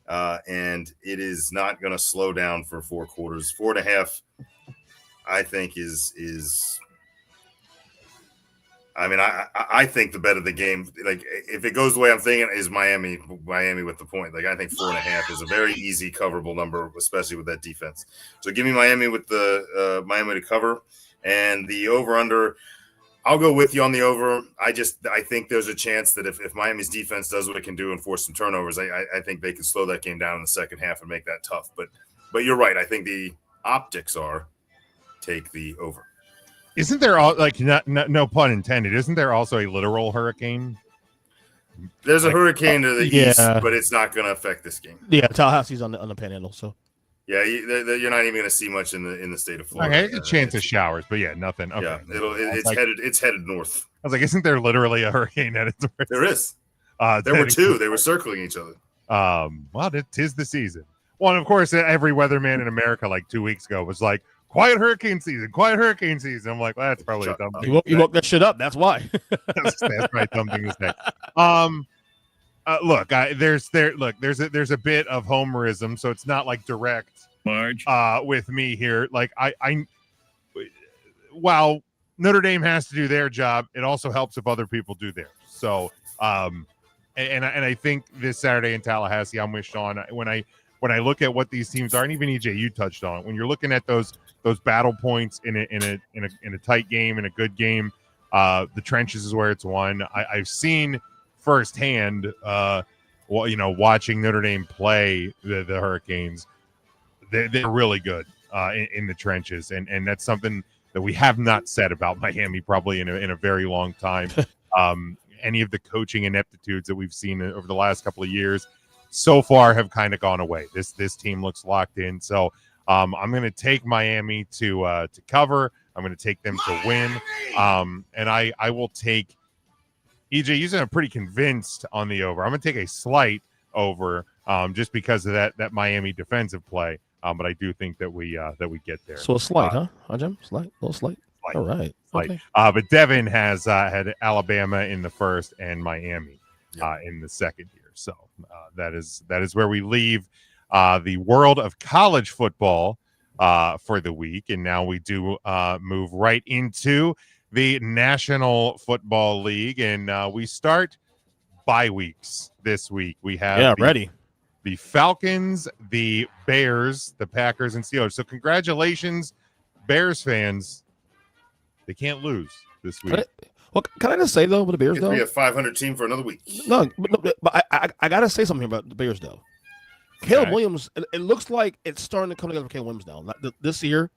and it is not going to slow down for 4 quarters. 4.5, I think, is I mean, I think the bet of the game, like if it goes the way I'm thinking, is Miami with the point. Like I think 4.5 is a very easy coverable number, especially with that defense. So give me Miami with the Miami to cover, and the over under. I'll go with you on the over. I think there's a chance that if Miami's defense does what it can do and force some turnovers, I think they can slow that game down in the second half and make that tough. But you're right. I think the optics are take the over. Isn't there no pun intended? Isn't there also a literal hurricane? There's a hurricane to the east, but it's not going to affect this game. Yeah, Tallahassee's on the panhandle, so. Yeah, you're not even going to see much in the state of Florida. Okay, a chance of showers, but yeah, nothing. Okay. Yeah, it's headed north. I was like, isn't there literally a hurricane headed north? There is. There were 2. They were circling each other. Well, tis the season. Well, and of course, every weatherman in America like 2 weeks ago was like, quiet hurricane season. I'm like, well, that's probably a dumb thing. You woke that shit up. That's why. that's probably a dumb thing to say. Look, there's a bit of homerism, so it's not like direct Marge with me here. Like I while Notre Dame has to do their job, it also helps if other people do theirs. So and I think this Saturday in Tallahassee, I'm with Sean. When I look at what these teams are, and even EJ, you touched on it. When you're looking at those those battle points in a tight game, in a good game. The trenches is where it's won. I've seen firsthand, watching Notre Dame play the Hurricanes. They're really good in the trenches, and that's something that we have not said about Miami probably in a very long time. Any of the coaching ineptitudes that we've seen over the last couple of years so far have kind of gone away. This team looks locked in. So I'm going to take Miami to cover. I'm going to take them to win. And I will take EJ. You sound pretty convinced on the over. I'm going to take a slight over just because of that Miami defensive play. But I do think that we get there. So a slight, huh, Jim? Slight, a little slight. All right. Slight. Okay. But Devin has had Alabama in the first and Miami in the second here. So that is where we leave the world of college football for the week. And now we do move right into the National Football League. And we start bye weeks this week. We have ready. The Falcons, the Bears, the Packers, and Steelers. So congratulations, Bears fans. They can't lose this week. Well, can I just say, though, with the Bears, though? We have 500 team for another week. No, but I got to say something about the Bears, though. Caleb Williams, it looks like it's starting to come together for Caleb Williams now. This year,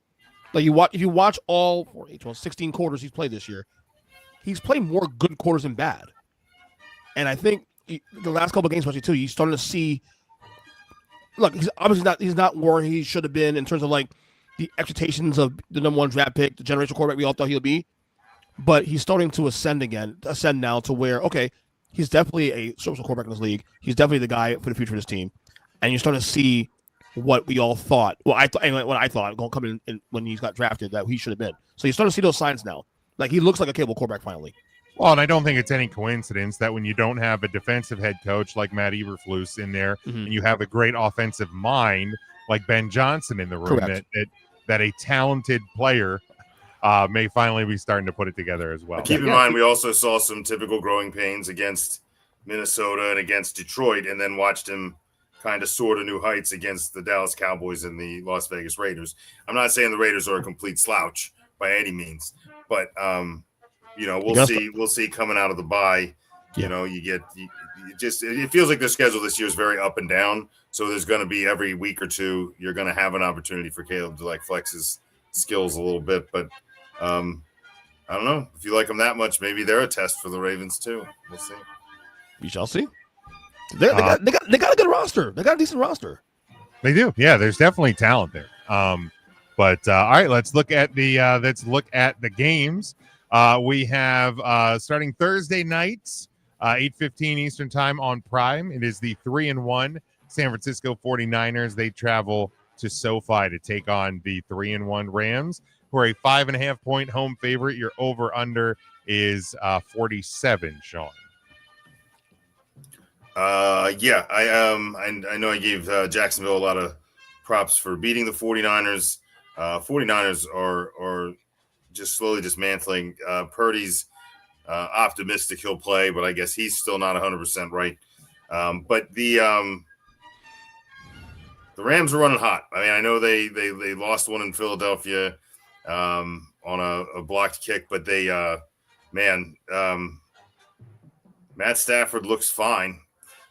like if you watch all 16 quarters he's played this year, he's played more good quarters than bad. And I think the last couple of games, especially, too, you're starting to see, look, he's obviously not where he should have been in terms of, like, the expectations of the number one draft pick, the generational quarterback we all thought he would be. But he's starting to ascend now to where, okay, he's definitely a social quarterback in this league. He's definitely the guy for the future of this team. And you're starting to see what we all thought. Well, I thought going to come in when he got drafted that he should have been. So you're starting to see those signs now. Like, he looks like a capable quarterback finally. Well, and I don't think it's any coincidence that when you don't have a defensive head coach like Matt Eberflus in there, and you have a great offensive mind like Ben Johnson in the room, that a talented player may finally be starting to put it together as well. Keep in mind, we also saw some typical growing pains against Minnesota and against Detroit, and then watched him kind of soar to new heights against the Dallas Cowboys and the Las Vegas Raiders. I'm not saying the Raiders are a complete slouch by any means, but we'll see coming out of the bye. It feels like their schedule this year is very up and down. So there's going to be every week or two, you're going to have an opportunity for Caleb to flex his skills a little bit. But I don't know if you like them that much. Maybe they're a test for the Ravens too. We'll see. We shall see. They got a good roster. They got a decent roster. They do. Yeah, there's definitely talent there. But all right, let's look at the games. We have starting Thursday nights, 8:15 Eastern time on Prime. It is the 3-1 San Francisco 49ers. They travel to SoFi to take on the 3-1 Rams, who are a 5.5-point home favorite. Your over/under is 47, Sean. I know I gave Jacksonville a lot of props for beating the 49ers. 49ers are just slowly dismantling. Purdy's optimistic he'll play, but I guess he's still not 100% right. But the Rams are running hot. I mean, I know they lost one in Philadelphia on a blocked kick, but Matt Stafford looks fine.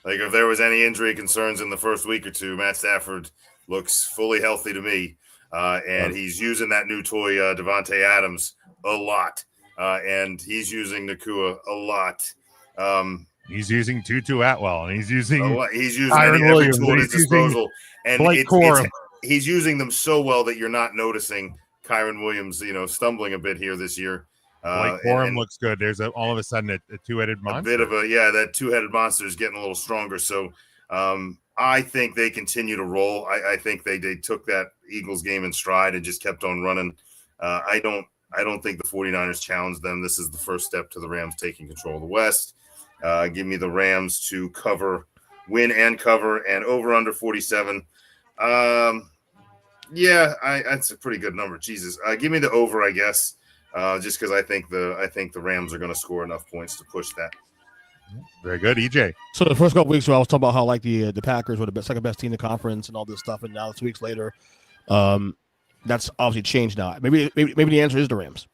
Like, if there was any injury concerns in the first week or two, Matt Stafford looks fully healthy to me. And he's using that new toy, Devontae Adams, a lot. And he's using Nakua a lot. He's using Tutu Atwell, and he's using Kyren Williams tool at his disposal. And he's using them so well that you're not noticing Kyren Williams, stumbling a bit here this year. Blake Corum looks good. There's all of a sudden a two-headed monster. A bit of that two-headed monster is getting a little stronger. So I think they continue to roll. I think they took that Eagles game in stride and just kept on running. I don't think the 49ers challenged them. This is the first step to the Rams taking control of the West. Give me the Rams to win and cover, and over under 47. That's a pretty good number. Jesus, give me the over, I guess. Just because I think the Rams are going to score enough points to push that. Very good, EJ. So the first couple weeks, I was talking about how the Packers were the second best team in the conference and all this stuff, and now 2 weeks later, that's obviously changed now. Maybe the answer is the Rams,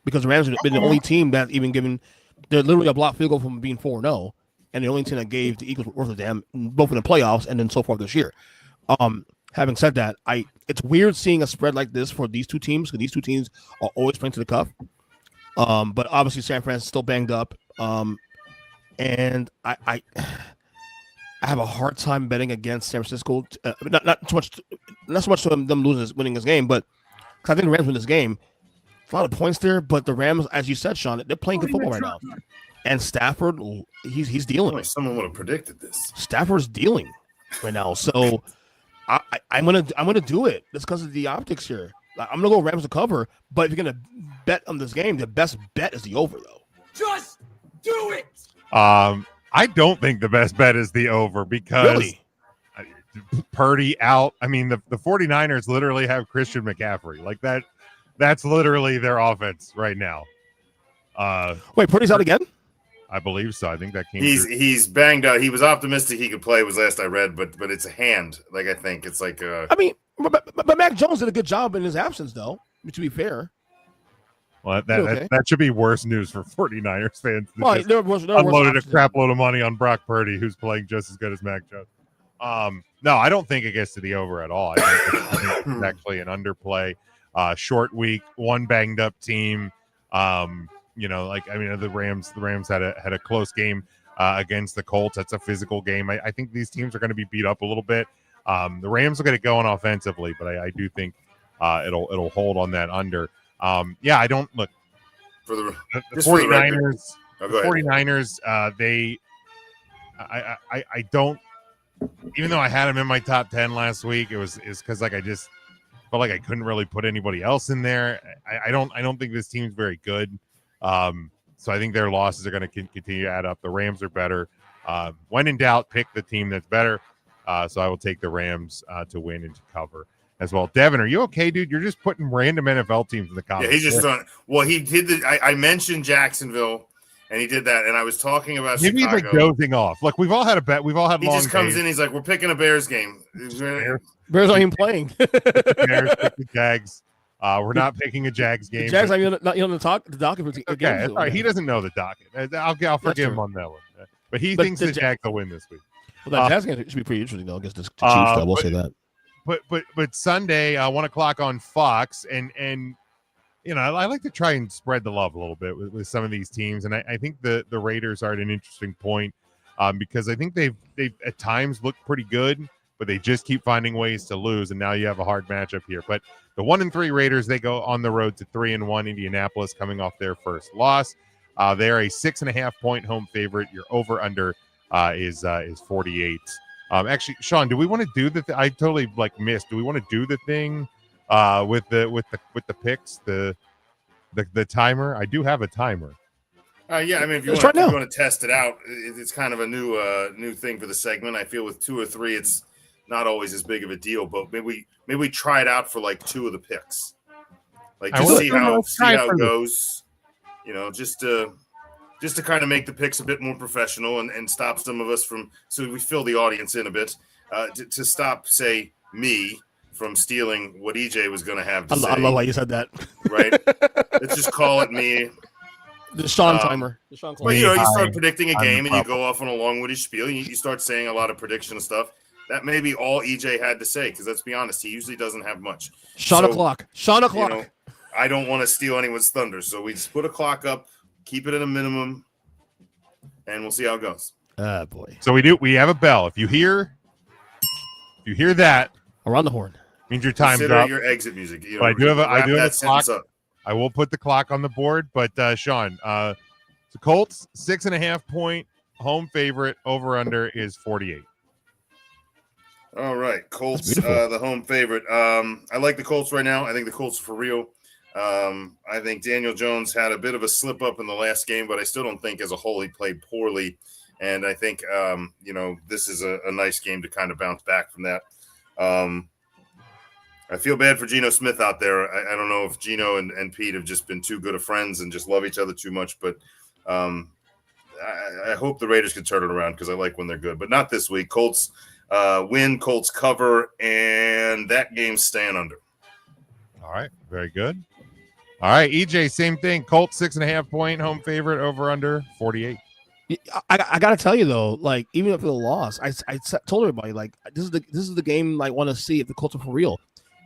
because the Rams have been the only team that even given they're literally a block field goal from being 4-0, and the only team that gave the Eagles worth of damn both in the playoffs and then so far this year. Having said that, it's weird seeing a spread like this for these two teams, because these two teams are always playing to the cuff. But obviously San Fran's still banged up. And I have a hard time betting against San Francisco. Not so much to them winning this game, but because I think the Rams win this game. A lot of points there, but the Rams, as you said, Sean, they're playing good football right now. And Stafford, he's dealing. Someone would have predicted this. Stafford's dealing right now, so I'm gonna do it. Just because of the optics here. I'm gonna go Rams to cover, but if you're gonna bet on this game, the best bet is the over, though. Just do it. I don't think the best bet is the over, because really? Purdy out. I mean, the 49ers literally have Christian McCaffrey. Like that. That's literally their offense right now. Wait, Purdy's out again? I believe so. I think that came. He's banged out. He was optimistic he could play. Was last I read, but it's a hand. Like I think it's like. I mean, but Mac Jones did a good job in his absence, though. To be fair. Well, that should be worse news for 49ers fans. Well, there was unloaded a crap load of money on Brock Purdy, who's playing just as good as Mac Jones. No, I don't think it gets to the over at all. I think it's actually an underplay. Short week, one banged up team. The Rams had a close game against the Colts. That's a physical game. I think these teams are going to be beat up a little bit. The Rams are going to go on offensively, but I do think it'll hold on that under. I don't look for the 49ers. The 49ers, I don't. Even though I had them in my top 10 last week, it's because I just felt like I couldn't really put anybody else in there. I don't think this team's very good. So I think their losses are going to continue to add up. The Rams are better. When in doubt, pick the team that's better. So I will take the Rams to win and to cover as well. Devin, are you okay, dude? You're just putting random NFL teams in the comments. Yeah, he's just throwing. Well, he did. I mentioned Jacksonville, and he did that. And I was talking about maybe Chicago. He's like dozing off. Look, we've all had a bet. We've all had. He long just comes days. in. He's like, "We're picking a Bears game." Bears aren't even playing. Bears pick the Jags. We're not picking a Jags game. The Jags are not on the docket. Okay, all right. He doesn't know the docket. I'll forgive him on that one. But he thinks the Jags will win this week. Well, that Jags game should be pretty interesting, though, against the Chiefs. I will say that. But Sunday, 1:00 on Fox, and I like to try and spread the love a little bit with some of these teams, and I think the Raiders are at an interesting point because I think they've at times looked pretty good, but they just keep finding ways to lose, and now you have a hard matchup here. But the 1-3 Raiders, they go on the road to 3-1 Indianapolis, coming off their first loss. They are a 6.5-point home favorite. Your over/under is 48. Actually, Sean, do we want to do the? I totally missed. Do we want to do the thing with the picks, the timer? I do have a timer. Yeah, I mean, if you want to test it out, it's kind of a new thing for the segment. I feel with 2 or 3, it's not always as big of a deal, but maybe we try it out for 2 of the picks, see how it goes. Just to kind of make the picks a bit more professional and stop some of us from, so we fill the audience in a bit, to stop, say, me from stealing what EJ was going to have to say. I love how you said that. Right? Let's just call it me. The Sean timer. Well, you start predicting a game and you go off on a long-winded spiel. You start saying a lot of prediction stuff. That may be all EJ had to say, because let's be honest, he usually doesn't have much. Sean o'clock. I don't want to steal anyone's thunder, so we just put a clock up, keep it at a minimum, and we'll see how it goes. Ah, boy. So we have a bell. If you hear that around the horn, means your time's Consider up. your exit music. But I do have a clock. I will put the clock on the board, but Sean, the Colts 6.5-point home favorite, over under is 48. All right, Colts, the home favorite. I like the Colts right now. I think the Colts are for real. I think Daniel Jones had a bit of a slip up in the last game, but I still don't think as a whole he played poorly. And I think, this is a nice game to kind of bounce back from that. I feel bad for Geno Smith out there. I don't know if Geno and Pete have just been too good of friends and just love each other too much, but I hope the Raiders can turn it around because I like when they're good, but not this week. Colts win, Colts cover, and that game's staying under. right, very good. All right, EJ, same thing. Colts 6.5-point home favorite, over under 48. I gotta tell you though, like even after the loss, I told everybody like this is the game I want to see if the Colts are for real.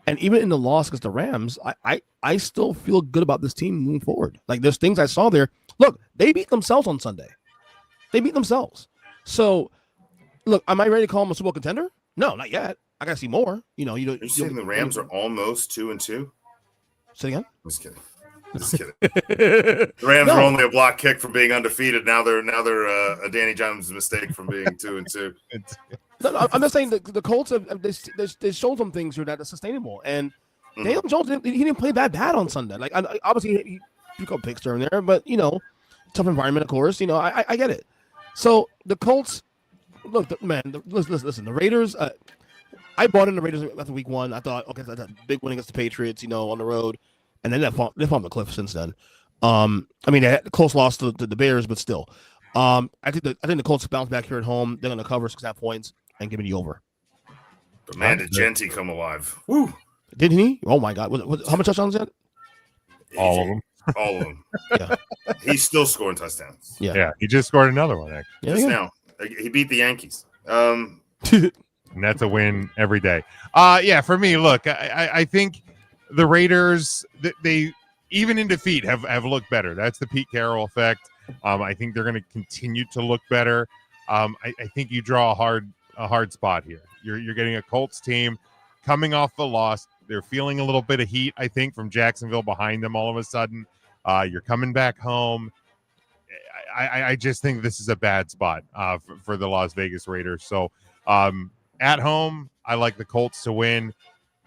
And even in the loss against the Rams, I still feel good about this team moving forward. Like there's things I saw there. Look, they beat themselves on Sunday. They beat themselves. So, look, am I ready to call them a Super Bowl contender? No, not yet. I gotta see more. Are you saying the Rams are almost 2-2? Say again? I'm just kidding. The Rams are only a block kick from being undefeated. Now they're a Danny Jones mistake from being 2-2. No, I'm just saying the Colts they showed some things here that are sustainable. And Daniel Jones he didn't play that bad on Sunday. Like obviously he took up picks during there, but tough environment, of course. I get it. So the Colts, look, listen. The Raiders. I bought in the Raiders after week 1. I thought, okay, that's a big win against the Patriots, on the road, and then they've fallen the cliff since then. I mean, they had a close loss to the Bears, but still, I think the Colts bounce back here at home. They're going to cover 6.5 points and give me the over. But man, did Genty come alive? Woo! Didn't he? Oh my God! How much touchdowns had? All of them. All of them. Yeah. He's still scoring touchdowns. Yeah. He just scored another one, actually. Just now. He beat the Yankees. And that's a win every day. Yeah, for me, look, I think the Raiders, they even in defeat have looked better. That's the Pete Carroll effect. I think they're going to continue to look better. I think you draw a hard spot here. You're getting a Colts team coming off the loss. They're feeling a little bit of heat, I think, from Jacksonville behind them all of a sudden. You're coming back home. I just think this is a bad spot for the Las Vegas Raiders. So at home, I like the Colts to win.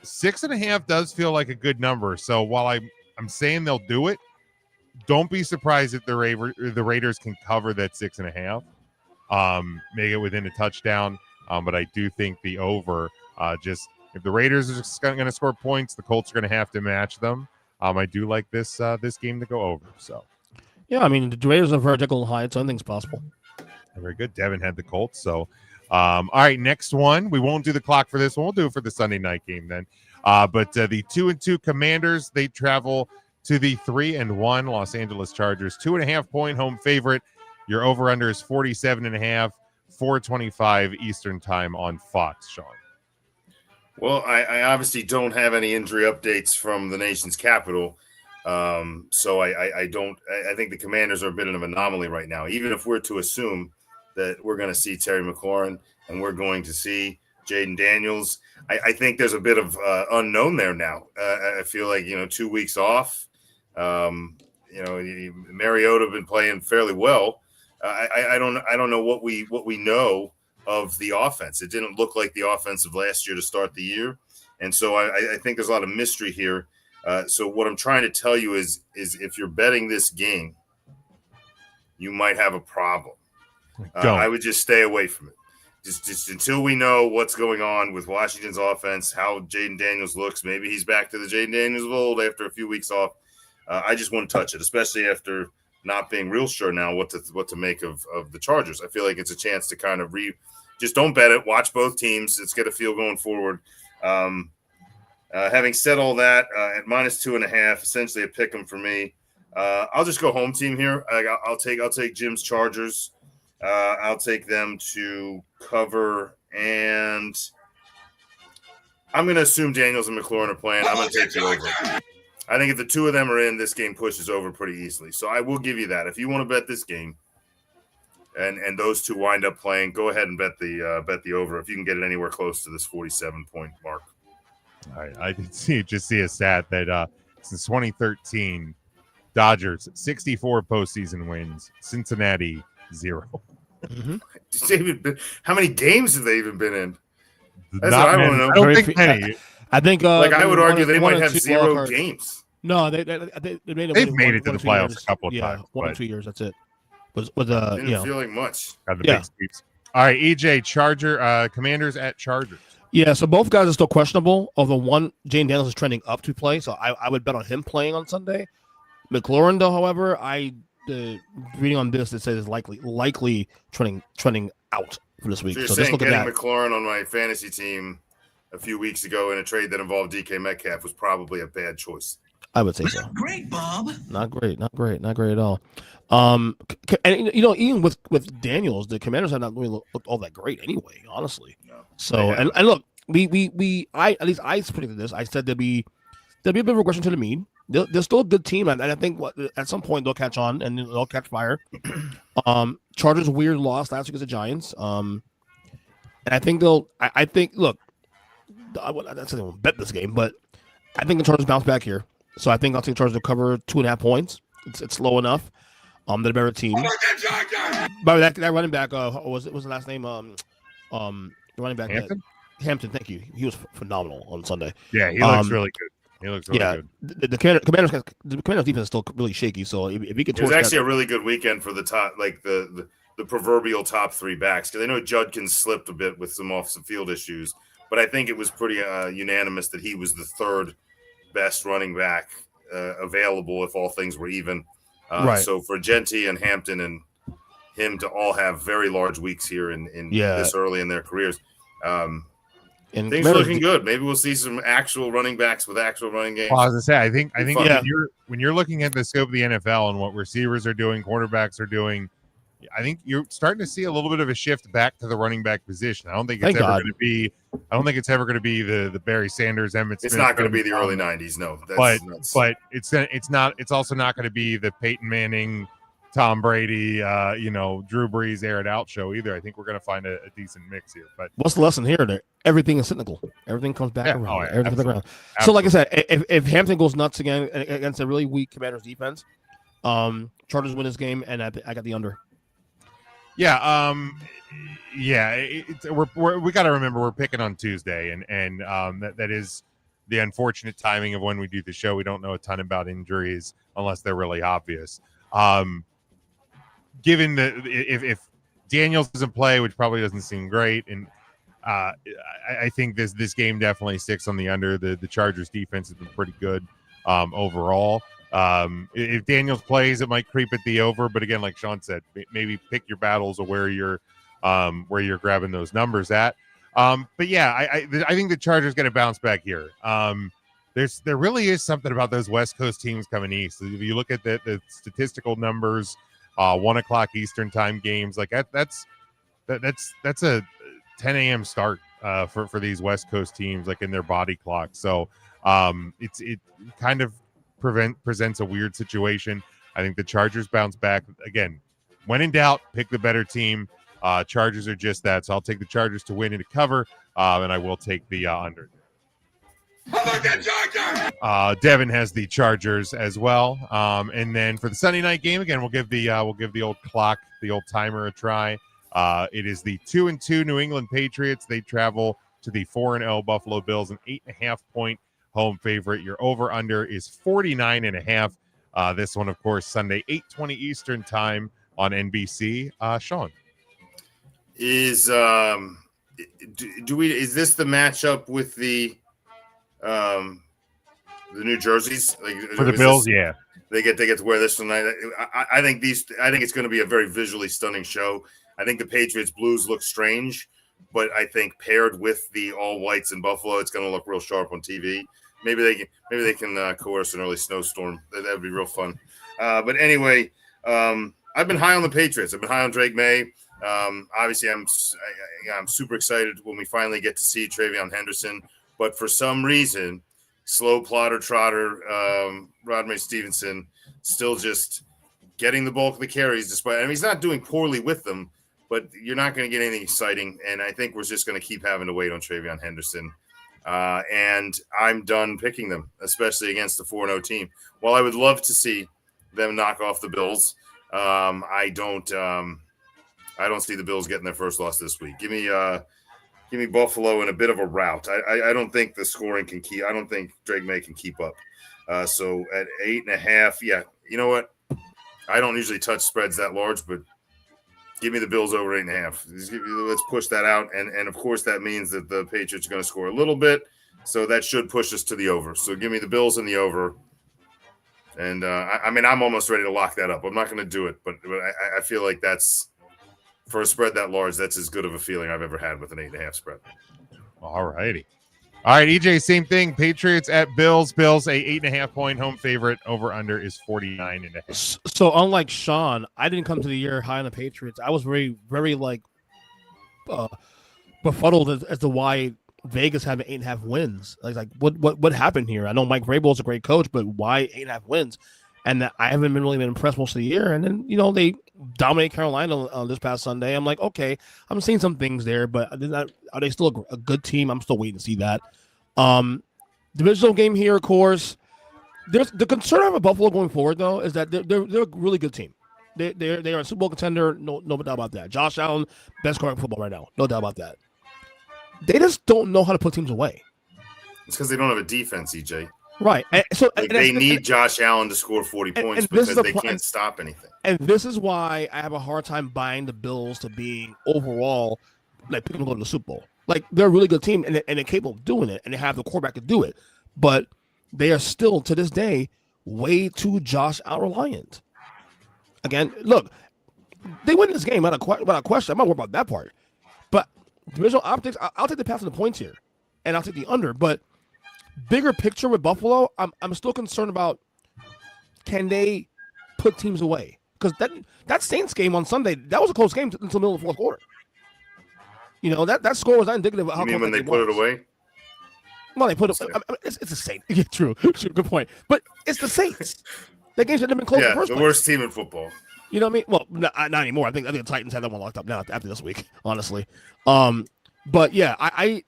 6.5 does feel like a good number. So while I'm saying they'll do it, don't be surprised if the Raiders can cover that 6.5, make it within a touchdown. But I do think the over, if the Raiders are just going to score points, the Colts are going to have to match them. I do like this game to go over. So, yeah, I mean the Raiders are vertical high, so anything's possible. Very good. Devin had the Colts. So, all right, next one. We won't do the clock for this one. We'll do it for the Sunday night game then. But the 2-2 Commanders, they travel to the 3-1 Los Angeles Chargers. 2.5-point home favorite. Your over/under is 47.5. 4:25 Eastern time on Fox. Sean. Well, I obviously don't have any injury updates from the nation's capital. So I think the Commanders are a bit of an anomaly right now. Even if we're to assume that we're going to see Terry McLaurin and we're going to see Jaden Daniels, I think there's a bit of unknown there now. I feel like, 2 weeks off, Mariota been playing fairly well. I don't know what we know of the offense. It didn't look like the offense of last year to start the year. And so I think there's a lot of mystery here. So what I'm trying to tell you is if you're betting this game, you might have a problem. I would just stay away from it. Just until we know what's going on with Washington's offense, how Jaden Daniels looks. Maybe he's back to the Jaden Daniels of old after a few weeks off. I just wouldn't touch it, especially after not being real sure now what to make of the Chargers. I feel like it's a chance to kind of just don't bet it. Watch both teams. Let's get a feel going forward. Having said all that, at -2.5, essentially a pick 'em for me. I'll just go home team here. I'll take Jim's Chargers. I'll take them to cover, and I'm going to assume Daniels and McLaurin are playing. I'm going to take the over. I think if the two of them are in, this game pushes over pretty easily. So I will give you that. If you want to bet this game, and those two wind up playing, go ahead and bet the over if you can get it anywhere close to this 47-point mark. All right, I did see a stat that since 2013, Dodgers 64 postseason wins, Cincinnati 0. Mm-hmm. How many games have they even been in? That's Not what I many. want to know. I don't think many. I think I would argue they might have 0 games. games. No, they've made it to the playoffs a couple of times. 1 or 2 years. That's it. Didn't feel like much. Big sweeps. All right, EJ, Commanders at Chargers. Yeah, so both guys are still questionable. Although one, Jane Daniels is trending up to play, so I would bet on him playing on Sunday. McLaurin, though, however, reading on this, it says is likely trending out for this week. So you're so saying just look getting at that. McLaurin on my fantasy team a few weeks ago in a trade that involved DK Metcalf was probably a bad choice. I would say so. Not great, Bob. Not great at all. And even with Daniels, the Commanders have not really looked all that great anyway, honestly. No, so and look, I predicted this. I said there'll be a bit of regression to the mean. They're still a good team, and I think at some point they'll catch on and they'll catch fire. Chargers weird loss last week against the Giants. And I think I think look, I won't bet this game, but I think the Chargers bounce back here. So I think I'll take the Chargers to cover 2.5 points. It's low enough. They're a better team. But that running back, what was the last name? The running back Hampton. Thank you. He was phenomenal on Sunday. Yeah, he looks really good. He looks really good. The Commanders defense is still really shaky. So if he could, it was actually a really good weekend for the top, like the proverbial top 3 backs, because I know Judkins slipped a bit with some off-the-field issues, but I think it was pretty unanimous that he was the 3rd best running back available if all things were even. Right. So for Genty and Hampton and him to all have very large weeks here in this early in their careers, and things are looking good. Maybe we'll see some actual running backs with actual running games. Well, as I say, I think when you're looking at the scope of the NFL and what receivers are doing, quarterbacks are doing, I think you're starting to see a little bit of a shift back to the running back position. I don't think it's ever going to be the Barry Sanders, Emmitt Smith. It's not going to be the early 90s, no. But it's also not going to be the Peyton Manning, Tom Brady, Drew Brees aired out show either. I think we're going to find a decent mix here. But what's the lesson here? That everything is cyclical. Everything comes back around. Oh, yeah, everything comes around. So, like I said, if Hampton goes nuts again against a really weak Commanders defense, Chargers win this game, and I got the under. Yeah, we got to remember we're picking on Tuesday, and that is the unfortunate timing of when we do the show. We don't know a ton about injuries unless they're really obvious. Given that if Daniels doesn't play, which probably doesn't seem great, and I think this game definitely sticks on the under. The Chargers defense has been pretty good overall. If Daniels plays, it might creep at the over, but again, like Sean said, maybe pick your battles of where you're grabbing those numbers at. But yeah, I think the Chargers going to bounce back here. There really is something about those West Coast teams coming east. If you look at the statistical numbers, 1:00 Eastern time games, like that's a 10 a.m. start for these West Coast teams, like in their body clock. So it kind of presents a weird situation. I think the Chargers bounce back again. When in doubt, pick the better team. Chargers are just that, so I'll take the Chargers to win and to cover, and I will take the under. Devin has the Chargers as well, and then for the Sunday night game, again, we'll give the old clock, the old timer a try. It is the 2-2 New England Patriots. They travel to the 4-0 Buffalo Bills, an 8.5-point home favorite. Your over/under is 49.5. This one, of course, Sunday, 8:20 Eastern time on NBC. Sean, is this the matchup with the New Jerseys, like for the Bills? Yeah, they get to wear this tonight. I think it's going to be a very visually stunning show. I think the Patriots blues look strange, but I think paired with the all whites in Buffalo, it's going to look real sharp on TV. Maybe they can coerce an early snowstorm. That would be real fun. But anyway, I've been high on the Patriots. I've been high on Drake May. Obviously, I'm super excited when we finally get to see Travion Henderson. But for some reason, slow plotter trotter Rodney Stevenson still just getting the bulk of the carries. Despite, he's not doing poorly with them, but you're not going to get anything exciting. And I think we're just going to keep having to wait on Travion Henderson. And I'm done picking them, especially against the 4-0 team. While I would love to see them knock off the Bills, I don't see the Bills getting their first loss this week. Give me Buffalo in a bit of a rout. I don't think the scoring can keep. I don't think Drake May can keep up. So at 8.5, yeah, you know what? I don't usually touch spreads that large, but give me the Bills over 8.5. Let's push that out. And of course, that means that the Patriots are going to score a little bit. So that should push us to the over. So give me the Bills in the over. And I'm almost ready to lock that up. I'm not going to do it, but I feel like that's, for a spread that large, that's as good of a feeling I've ever had with an 8.5 spread. All righty. All right, EJ, same thing. Patriots at Bills. Bills, a 8.5-point home favorite. Over under is 49.5. So unlike Sean, I didn't come to the year high on the Patriots. I was very, very befuddled as to why Vegas had 8.5 wins. Like what happened here? I know Mike Vrabel is a great coach, but why 8.5 wins? And I haven't really been impressed most of the year. And then they dominate Carolina this past Sunday. I'm like, okay, I'm seeing some things there, but are they still a good team? I'm still waiting to see that. Divisional game here, of course. There's the concern I have with Buffalo going forward, though, is that they're a really good team. They are a Super Bowl contender, no doubt about that. Josh Allen, best quarterback in football right now, no doubt about that. They just don't know how to put teams away. It's because they don't have a defense, EJ. Right. And so they need Josh Allen to score 40 points because they can't stop anything. And this is why I have a hard time buying the Bills to being overall like people go to the Super Bowl. Like they're a really good team and they're capable of doing it and they have the quarterback to do it. But they are still to this day way too Josh Allen reliant. Again, look, they win this game without a question. I'm not worried about that part. But divisional optics, I'll take the pass of the points here, and I'll take the under. But bigger picture with Buffalo, I'm still concerned about can they put teams away? Because that Saints game on Sunday, that was a close game until the middle of the fourth quarter. That score was not indicative of how. You mean when they put it away? Well, they put it. It's the Saints. Yeah, true. Good point. But it's the Saints. That game should have been close. Yeah, in the first place. Worst team in football. You know what I mean? Well, not anymore. I think the Titans had that one locked up now after this week. Honestly, but yeah, I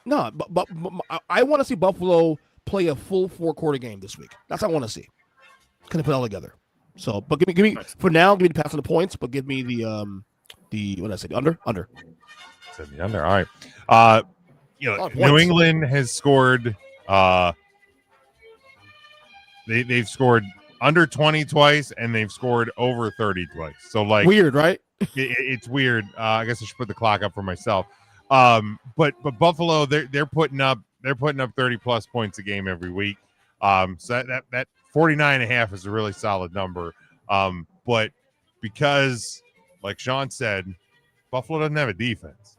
want to see Buffalo play a full 4-quarter game this week. That's what I want to see. Can they put it all together? So, but give me for now. Give me the pass on the points, but give me the what did I say? The under. Said the under. All right. New England has scored. They've scored under 20 twice, and they've scored over 30 twice. So like weird, right? It's weird. I guess I should put the clock up for myself. But Buffalo, they're putting up 30 plus points a game every week. So that 49.5 is a really solid number. But because, like Sean said, Buffalo doesn't have a defense.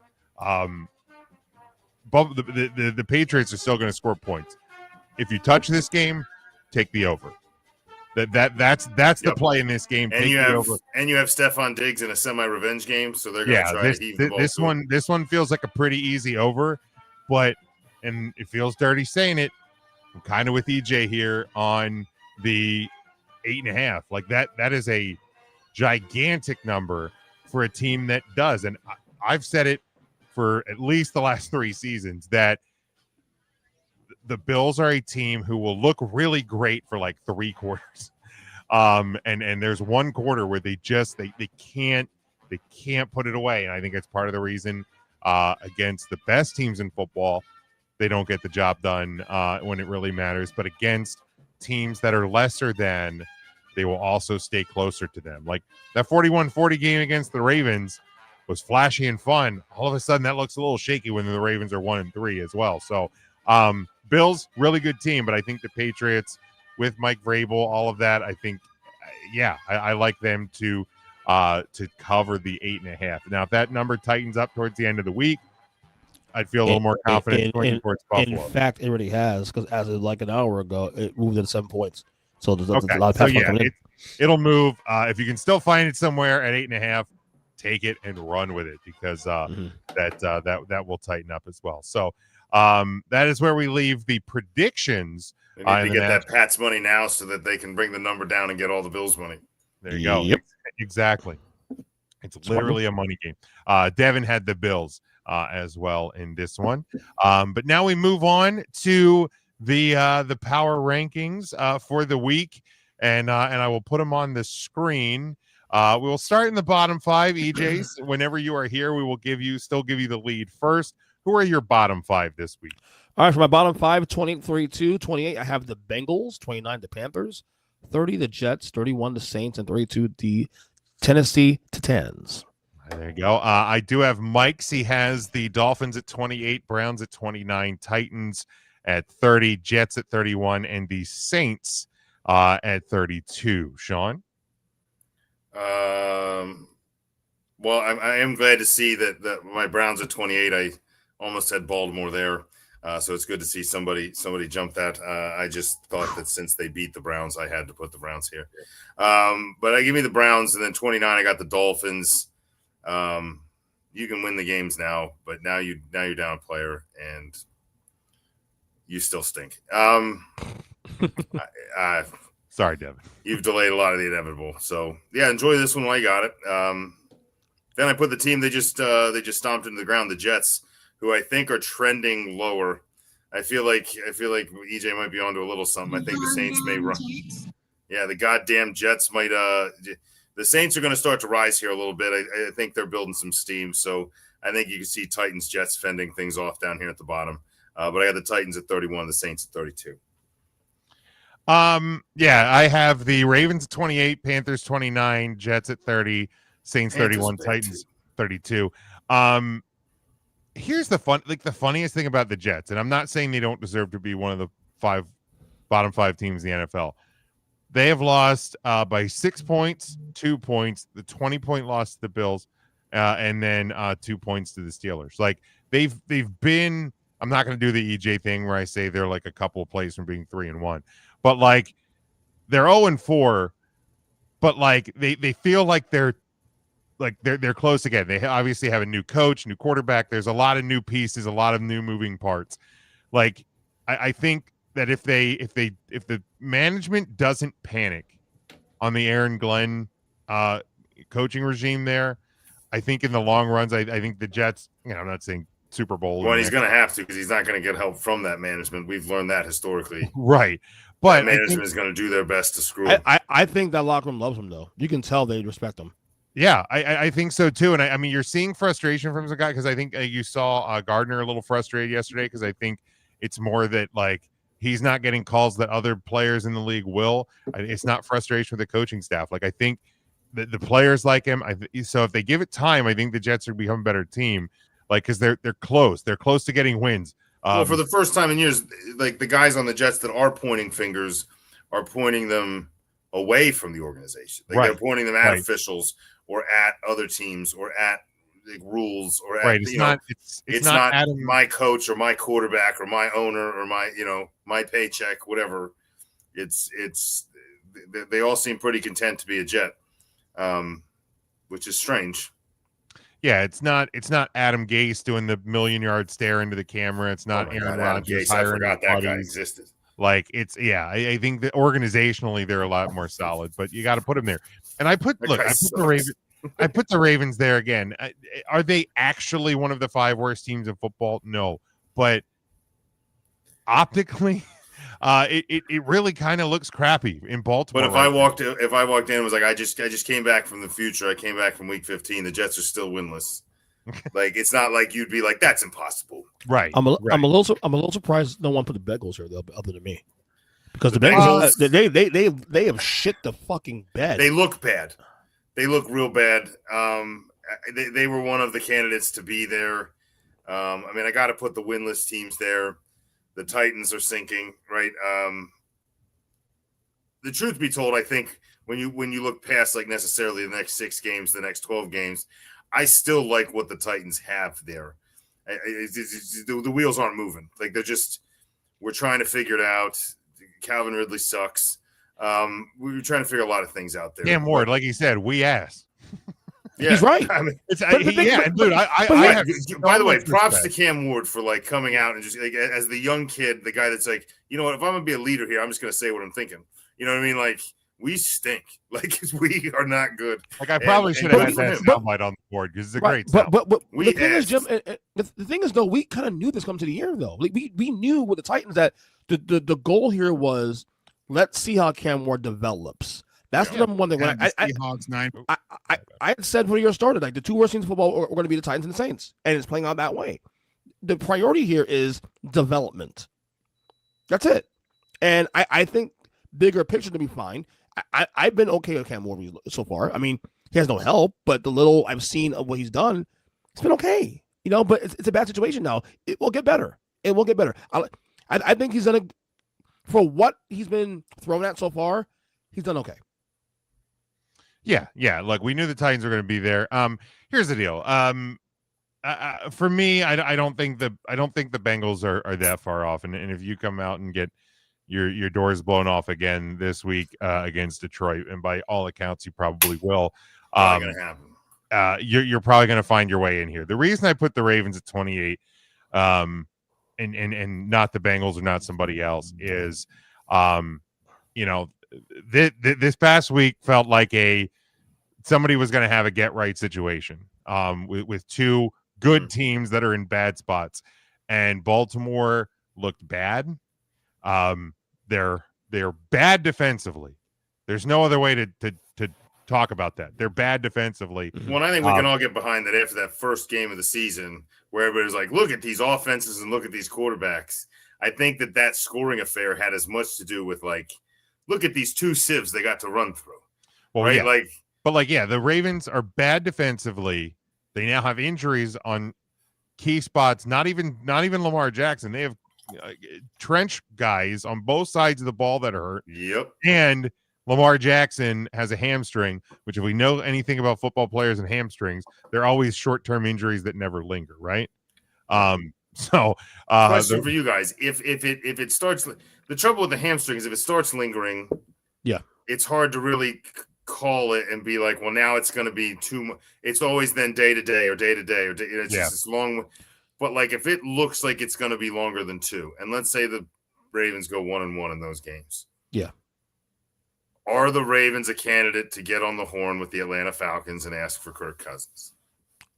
The Patriots are still going to score points. If you touch this game, take the over. That's the play in this game. And you have Stephon Diggs in a semi-revenge game, so they're going to try to heave the ball. This one feels like a pretty easy over, and it feels dirty saying it. I'm kind of with EJ here on the 8.5. Like that is a gigantic number for a team that does. And I've said it for at least the last 3 seasons that the Bills are a team who will look really great for like 3 quarters. And there's 1 quarter where they can't put it away. And I think that's part of the reason against the best teams in football, they don't get the job done when it really matters. But against teams that are lesser than, they will also stay closer to them. Like that 41-40 game against the Ravens was flashy and fun. All of a sudden that looks a little shaky when the Ravens are 1-3 as well. So Bills, really good team, but I think the Patriots with Mike Vrabel, all of that, I think, I like them to cover the 8.5. Now, if that number tightens up towards the end of the week, I'd feel a little more confident going towards Buffalo. In fact, it already has, because as of like an hour ago, it moved to 7 points. So there's a lot of pass coming in. It'll move. If you can still find it somewhere at 8.5, take it and run with it, because that will tighten up as well. So that is where we leave the predictions. They need to get that Pats money now so that they can bring the number down and get all the Bills money. There you go. Yep. Exactly. It's literally a money game. Devin had the Bills as well in this one. But now we move on to the power rankings for the week, and I will put them on the screen. We will start in the bottom 5, EJs. Whenever you are here, we will still give you the lead first. Who are your bottom 5 this week? All right, for my bottom 5, 23-2, 28, I have the Bengals, 29, the Panthers, 30, the Jets, 31, the Saints, and 32, the Tennessee Titans. There you go. I do have Mike's. He has the Dolphins at 28, Browns at 29, Titans at 30, Jets at 31, and the Saints at 32. Sean? Well, I am glad to see that my Browns at 28. I almost had Baltimore there. So it's good to see somebody jump that. I just thought that since they beat the Browns, I had to put the Browns here. But I give me the Browns, and then 29, I got the Dolphins. You can win the games now, but now you're down a player, and you still stink. Sorry, Devin. You've delayed a lot of the inevitable. So yeah, enjoy this one while you got it. Then I put the team they just stomped into the ground, the Jets, who I think are trending lower. I feel like EJ might be onto a little something. I think the Saints may run. Yeah, the goddamn Jets might. The Saints are going to start to rise here a little bit. I think they're building some steam. So I think you can see Titans, Jets fending things off down here at the bottom. But I got the Titans at 31, the Saints at 32. Yeah, I have the Ravens at 28, Panthers 29, Jets at 30, Saints 31, Titans 32. Here's the funniest thing about the Jets, and I'm not saying they don't deserve to be one of the bottom five teams in the NFL. They have lost by 6 points, 2 points, the 20-point loss to the Bills, and then 2 points to the Steelers. Like they've been. I'm not going to do the EJ thing where I say they're like a couple of plays from being 3-1, but like they're 0-4, but like they feel like they're close again. They obviously have a new coach, new quarterback. There's a lot of new pieces, a lot of new moving parts. Like I think that if the management doesn't panic on the Aaron Glenn coaching regime there, I think in the long runs, I think the Jets, I'm not saying Super Bowl. Well, he's going to have to because he's not going to get help from that management. We've learned that historically. Right. But that management is going to do their best to screw him. I think that locker room loves him, though. You can tell they respect him. Yeah, I think so, too. And I mean, you're seeing frustration from the guy because I think you saw Gardner a little frustrated yesterday because I think it's more that, like, he's not getting calls that other players in the league will. It's not frustration with the coaching staff. Like, I think that the players like him. So if they give it time, I think the Jets are become a better team. Like, because they're close. They're close to getting wins. Well, for the first time in years, like the guys on the Jets that are pointing fingers are pointing them away from the organization. Like they're pointing them at officials or at other teams or at like, rules or at it's not Adam, my coach or my quarterback or my owner or my my paycheck, whatever. It's they all seem pretty content to be a Jet, which is strange. Yeah, it's not Adam Gase doing the million-yard stare into the camera. It's not Aaron Rodgers hiring I forgot that guy existed. Like I think that organizationally they're a lot more solid, but you got to put them there. And I put the Ravens there again. Are they actually one of the 5 worst teams in football? No, but optically, it really kind of looks crappy in Baltimore. But if I walked in and was like, I just came back from the future. I came back from week 15. The Jets are still winless. Like it's not like you'd be like, that's impossible. Right. I'm a little surprised no one put the Bengals here other than me. Because the Bengals they have shit the fucking bed. They look bad. They look real bad. They were one of the candidates to be there. I mean, I got to put the winless teams there. The Titans are sinking, right? The truth be told, I think when you look past like necessarily the next 6 games, the next 12 games, I still like what the Titans have there. The wheels aren't moving. Like we're trying to figure it out. Calvin Ridley sucks. We were trying to figure a lot of things out there. Cam Ward, like he said, we asked. Yeah, he's right. I mean, dude. By the way, props to Cam Ward for like coming out and just like as the young kid, the guy that's like, you know what, if I'm gonna be a leader here, I'm just gonna say what I'm thinking. You know what I mean? Like we stink. Like we are not good. Like I probably should have had that soundbite on the board because it's a great sound. But the thing is, Jim, the thing is though, we kind of knew this coming to the year though. Like we knew with the Titans that the goal here was let's see how Cam Ward develops. That's the number one thing. When I had said when the year started, like the 2 worst teams in football are going to be the Titans and the Saints, and it's playing out that way. The priority here is development. That's it. And I think bigger picture to be fine. I've been okay with Cam Ward so far. I mean, he has no help, but the little I've seen of what he's done, it's been okay. But it's a bad situation now. It will get better. It will get better. I think he's done for what he's been thrown at so far. He's done okay. Yeah. Look, we knew the Titans were going to be there. Here's the deal. for me, I don't think the Bengals are that far off. And if you come out and get your doors blown off again this week against Detroit, and by all accounts you probably will, Probably gonna happen. You're probably going to find your way in here. The reason I put the Ravens at 28, and not the Bengals or not somebody else is, this past week felt like somebody was going to have a get right situation with two good teams that are in bad spots, and Baltimore looked bad. They're bad defensively. There's no other way to talk about that. They're bad defensively. Well, I think we can all get behind that after that first game of the season where everybody's like, look at these offenses and look at these quarterbacks. I think that scoring affair had as much to do with, like, look at these two sieves they got to run through. Well, right? Yeah. The Ravens are bad defensively. They now have injuries on key spots. Not even Lamar Jackson. They have trench guys on both sides of the ball that are hurt. Yep. And Lamar Jackson has a hamstring, which if we know anything about football players and hamstrings, they're always short-term injuries that never linger, right? Question for you guys: If it starts, the trouble with the hamstring is if it starts lingering, it's hard to really call it and be like, well, now it's going to be too much. It's always then day to day. It's just this long. But like, if it looks like it's going to be longer than 2, and let's say the Ravens go 1-1 in those games, are the Ravens a candidate to get on the horn with the Atlanta Falcons and ask for Kirk Cousins?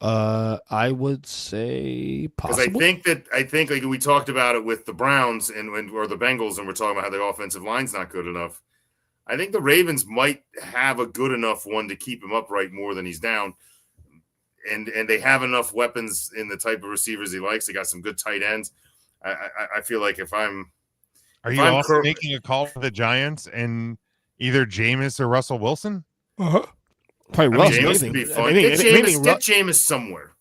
I would say possible. Because I think like we talked about it with the Browns or the Bengals, and we're talking about how their offensive line's not good enough. I think the Ravens might have a good enough one to keep him upright more than he's down. And they have enough weapons in the type of receivers he likes. They got some good tight ends. I feel like Are you also making a call for the Giants and either Jameis or Russell Wilson? Probably Russ. Jameis would be fun. Get Jameis somewhere.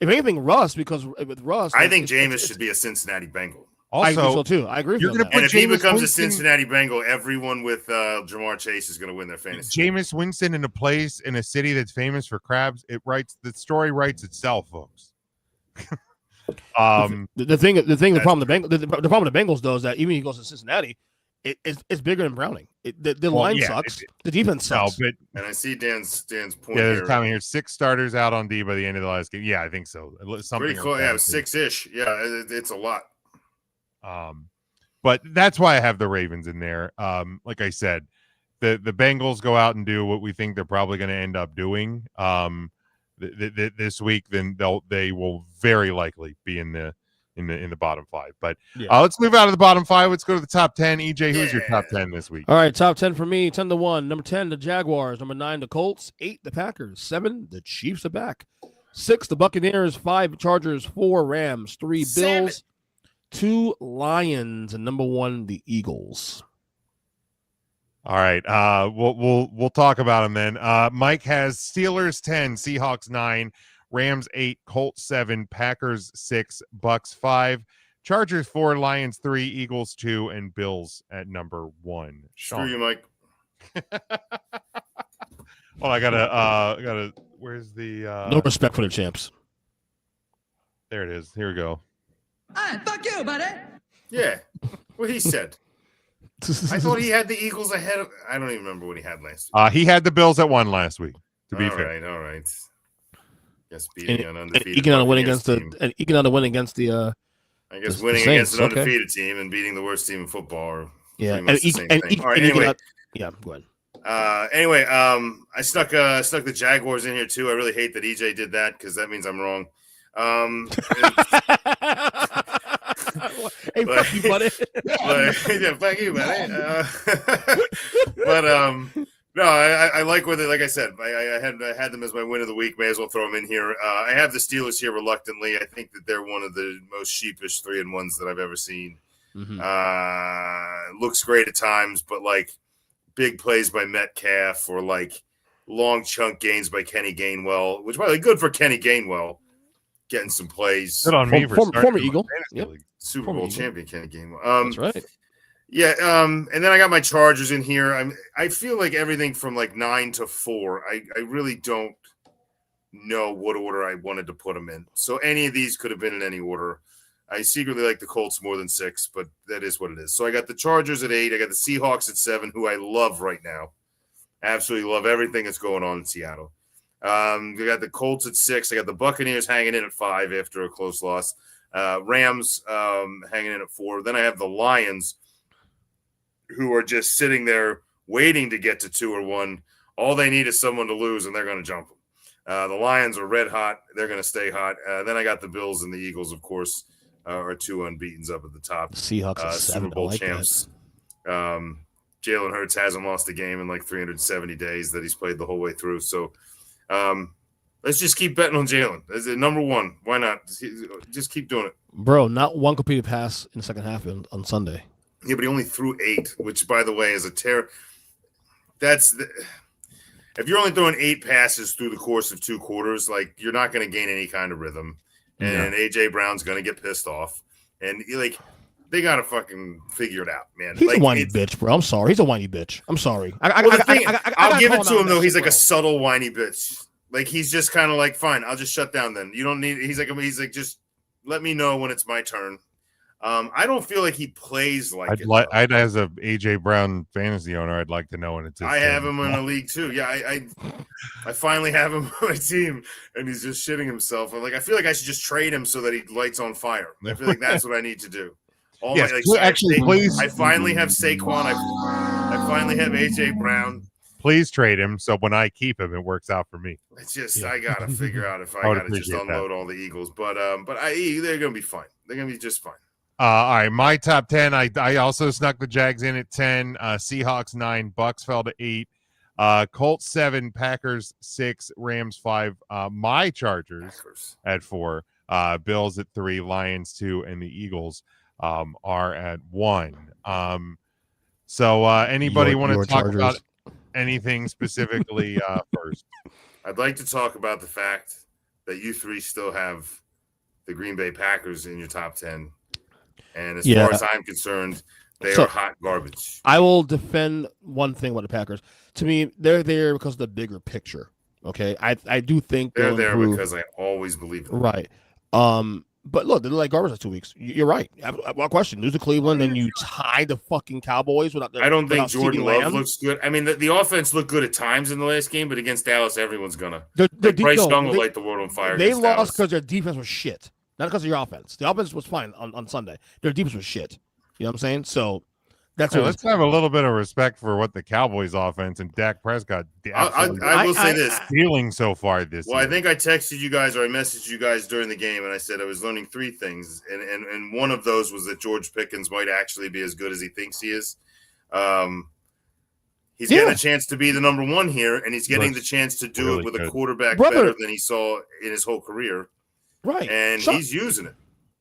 If anything, Russ, because with Russ, I think Jameis should be a Cincinnati Bengal. Also, I think so too. I agree with you. And if he becomes a Cincinnati Bengal, everyone with Jamar Chase is going to win their fantasy. Jameis Winston in a city that's famous for crabs. The story writes itself, folks. The problem with the Bengals though is that even if he goes to Cincinnati, it's bigger than Browning. The line sucks. The defense sucks. And I see Dan's point. Yeah, there's time here. 6 starters out on D by the end of the last game. Yeah, I think so. Something pretty cool. Yeah, 6-ish. Yeah, it's a lot. But that's why I have the Ravens in there. Like I said, the Bengals go out and do what we think they're probably going to end up doing this week. Then they will very likely be in the bottom 5. But let's move out of the bottom 5. Let's go to the top 10. EJ, who's your top 10 this week? All right, top 10 for me. 10-1. Number 10, the Jaguars. Number 9, the Colts. 8, the Packers. 7, the Chiefs are back. 6, the Buccaneers. 5, Chargers. 4, Rams. 3, Bills. 2, Lions, and number 1, the Eagles. All right, we'll talk about them then. Mike has Steelers 10, Seahawks 9, Rams 8, Colts 7, Packers 6, Bucks 5, Chargers 4, Lions 3, Eagles 2, and Bills at number 1. Screw you, Mike. Well, I gotta. Where's the? No respect for the champs. There it is. Here we go. Fuck you, buddy. Yeah, what he said. I thought he had the Eagles ahead of. I don't even remember what he had last week. He had the Bills at 1 last week. To be fair, all right. Guess beating an undefeated. Eking out a win against the. I guess winning against an undefeated team and beating the worst team in football. Are the same thing. All right. Anyway. Go ahead. Anyway, I stuck the Jaguars in here too. I really hate that EJ did that because that means I'm wrong. Hey, fuck you, buddy. Fuck you, buddy. No, I like where they. Like I said, I had them as my win of the week. May as well throw them in here. I have the Steelers here reluctantly. I think that they're one of the most sheepish 3-1s that I've ever seen. Mm-hmm. Looks great at times, but like big plays by Metcalf or like long chunk gains by Kenny Gainwell, which by the way, good for Kenny Gainwell. Getting some plays. Good on me for former Eagle. Super Bowl champion Kenny Gainwell. That's right. Yeah, and then I got my Chargers in here. I feel like everything from like 9 to 4. I really don't know what order I wanted to put them in. So any of these could have been in any order. I secretly like the Colts more than 6, but that is what it is. So I got the Chargers at 8. I got the Seahawks at 7, who I love right now. Absolutely love everything that's going on in Seattle. We got the Colts at 6. I got the Buccaneers hanging in at 5 after a close loss. Rams hanging in at 4. Then I have the Lions, who are just sitting there waiting to get to 2 or 1. All they need is someone to lose, and they're going to jump them. The Lions are red hot. They're going to stay hot. Then I got the Bills and the Eagles, of course, are 2 unbeatens up at the top. The Seahawks at 7. Super Bowl like champs. Jalen Hurts hasn't lost a game in like 370 days that he's played the whole way through. So let's just keep betting on Jalen. As a number 1. Why not? Just keep doing it. Bro, not one completed pass in the second half on Sunday. Yeah, but he only threw 8, which, by the way, is a tear. If you're only throwing 8 passes through the course of 2 quarters, like, you're not going to gain any kind of rhythm. And A.J. Brown's going to get pissed off. And, like, they got to fucking figure it out, man. He's like, a whiny bitch, bro. I'm sorry. He's a whiny bitch. I'm sorry. I'll give it to him, though. He's like a subtle whiny bitch. Like, he's just kind of like, fine, I'll just shut down then. You don't need – he's like, just let me know when it's my turn. I don't feel like he plays like I'd as a AJ Brown fantasy owner, I'd like to know when it's his I turn. have him in a league too. Yeah, I finally have him on my team, and he's just shitting himself. I feel like I should just trade him so that he lights on fire. I feel like that's what I need to do. Yes, please. I finally have Saquon. I finally have AJ Brown. Please trade him so when I keep him, it works out for me. It's just I gotta figure out if I gotta just unload all the Eagles, but they're gonna be fine. They're gonna be just fine. All right, my top 10. I also snuck the Jags in at 10. Seahawks 9, Bucks fell to 8. Colts 7, Packers 6, Rams 5. My Chargers at 4. Bills at 3, Lions 2, and the Eagles are at 1. So anybody want to talk about anything specifically first? I'd like to talk about the fact that you 3 still have the Green Bay Packers in your top 10. And as far as I'm concerned, they are hot garbage. I will defend one thing about the Packers. To me, they're there because of the bigger picture. Okay, I do think they're there because I always believe in them. Right. But look, they're like garbage for 2 weeks. You're right. One question: lose to Cleveland, and you tie the fucking Cowboys without. I don't think Jordan Love looks good. I mean, the offense looked good at times in the last game, but against Dallas, everyone's gonna. Bryce Young will light the world on fire. They lost because their defense was shit. Not because of your offense. The offense was fine on Sunday. Their defense was shit. You know what I'm saying? So that's let's have a little bit of respect for what the Cowboys offense and Dak Prescott I will say this feeling so far this year. I think I texted you guys or I messaged you guys during the game and I said I was learning 3 things. And one of those was that George Pickens might actually be as good as he thinks he is. He's getting a chance to be the number 1 here, and he's getting the chance to do it with a quarterback better than he saw in his whole career. Right. And he's using it.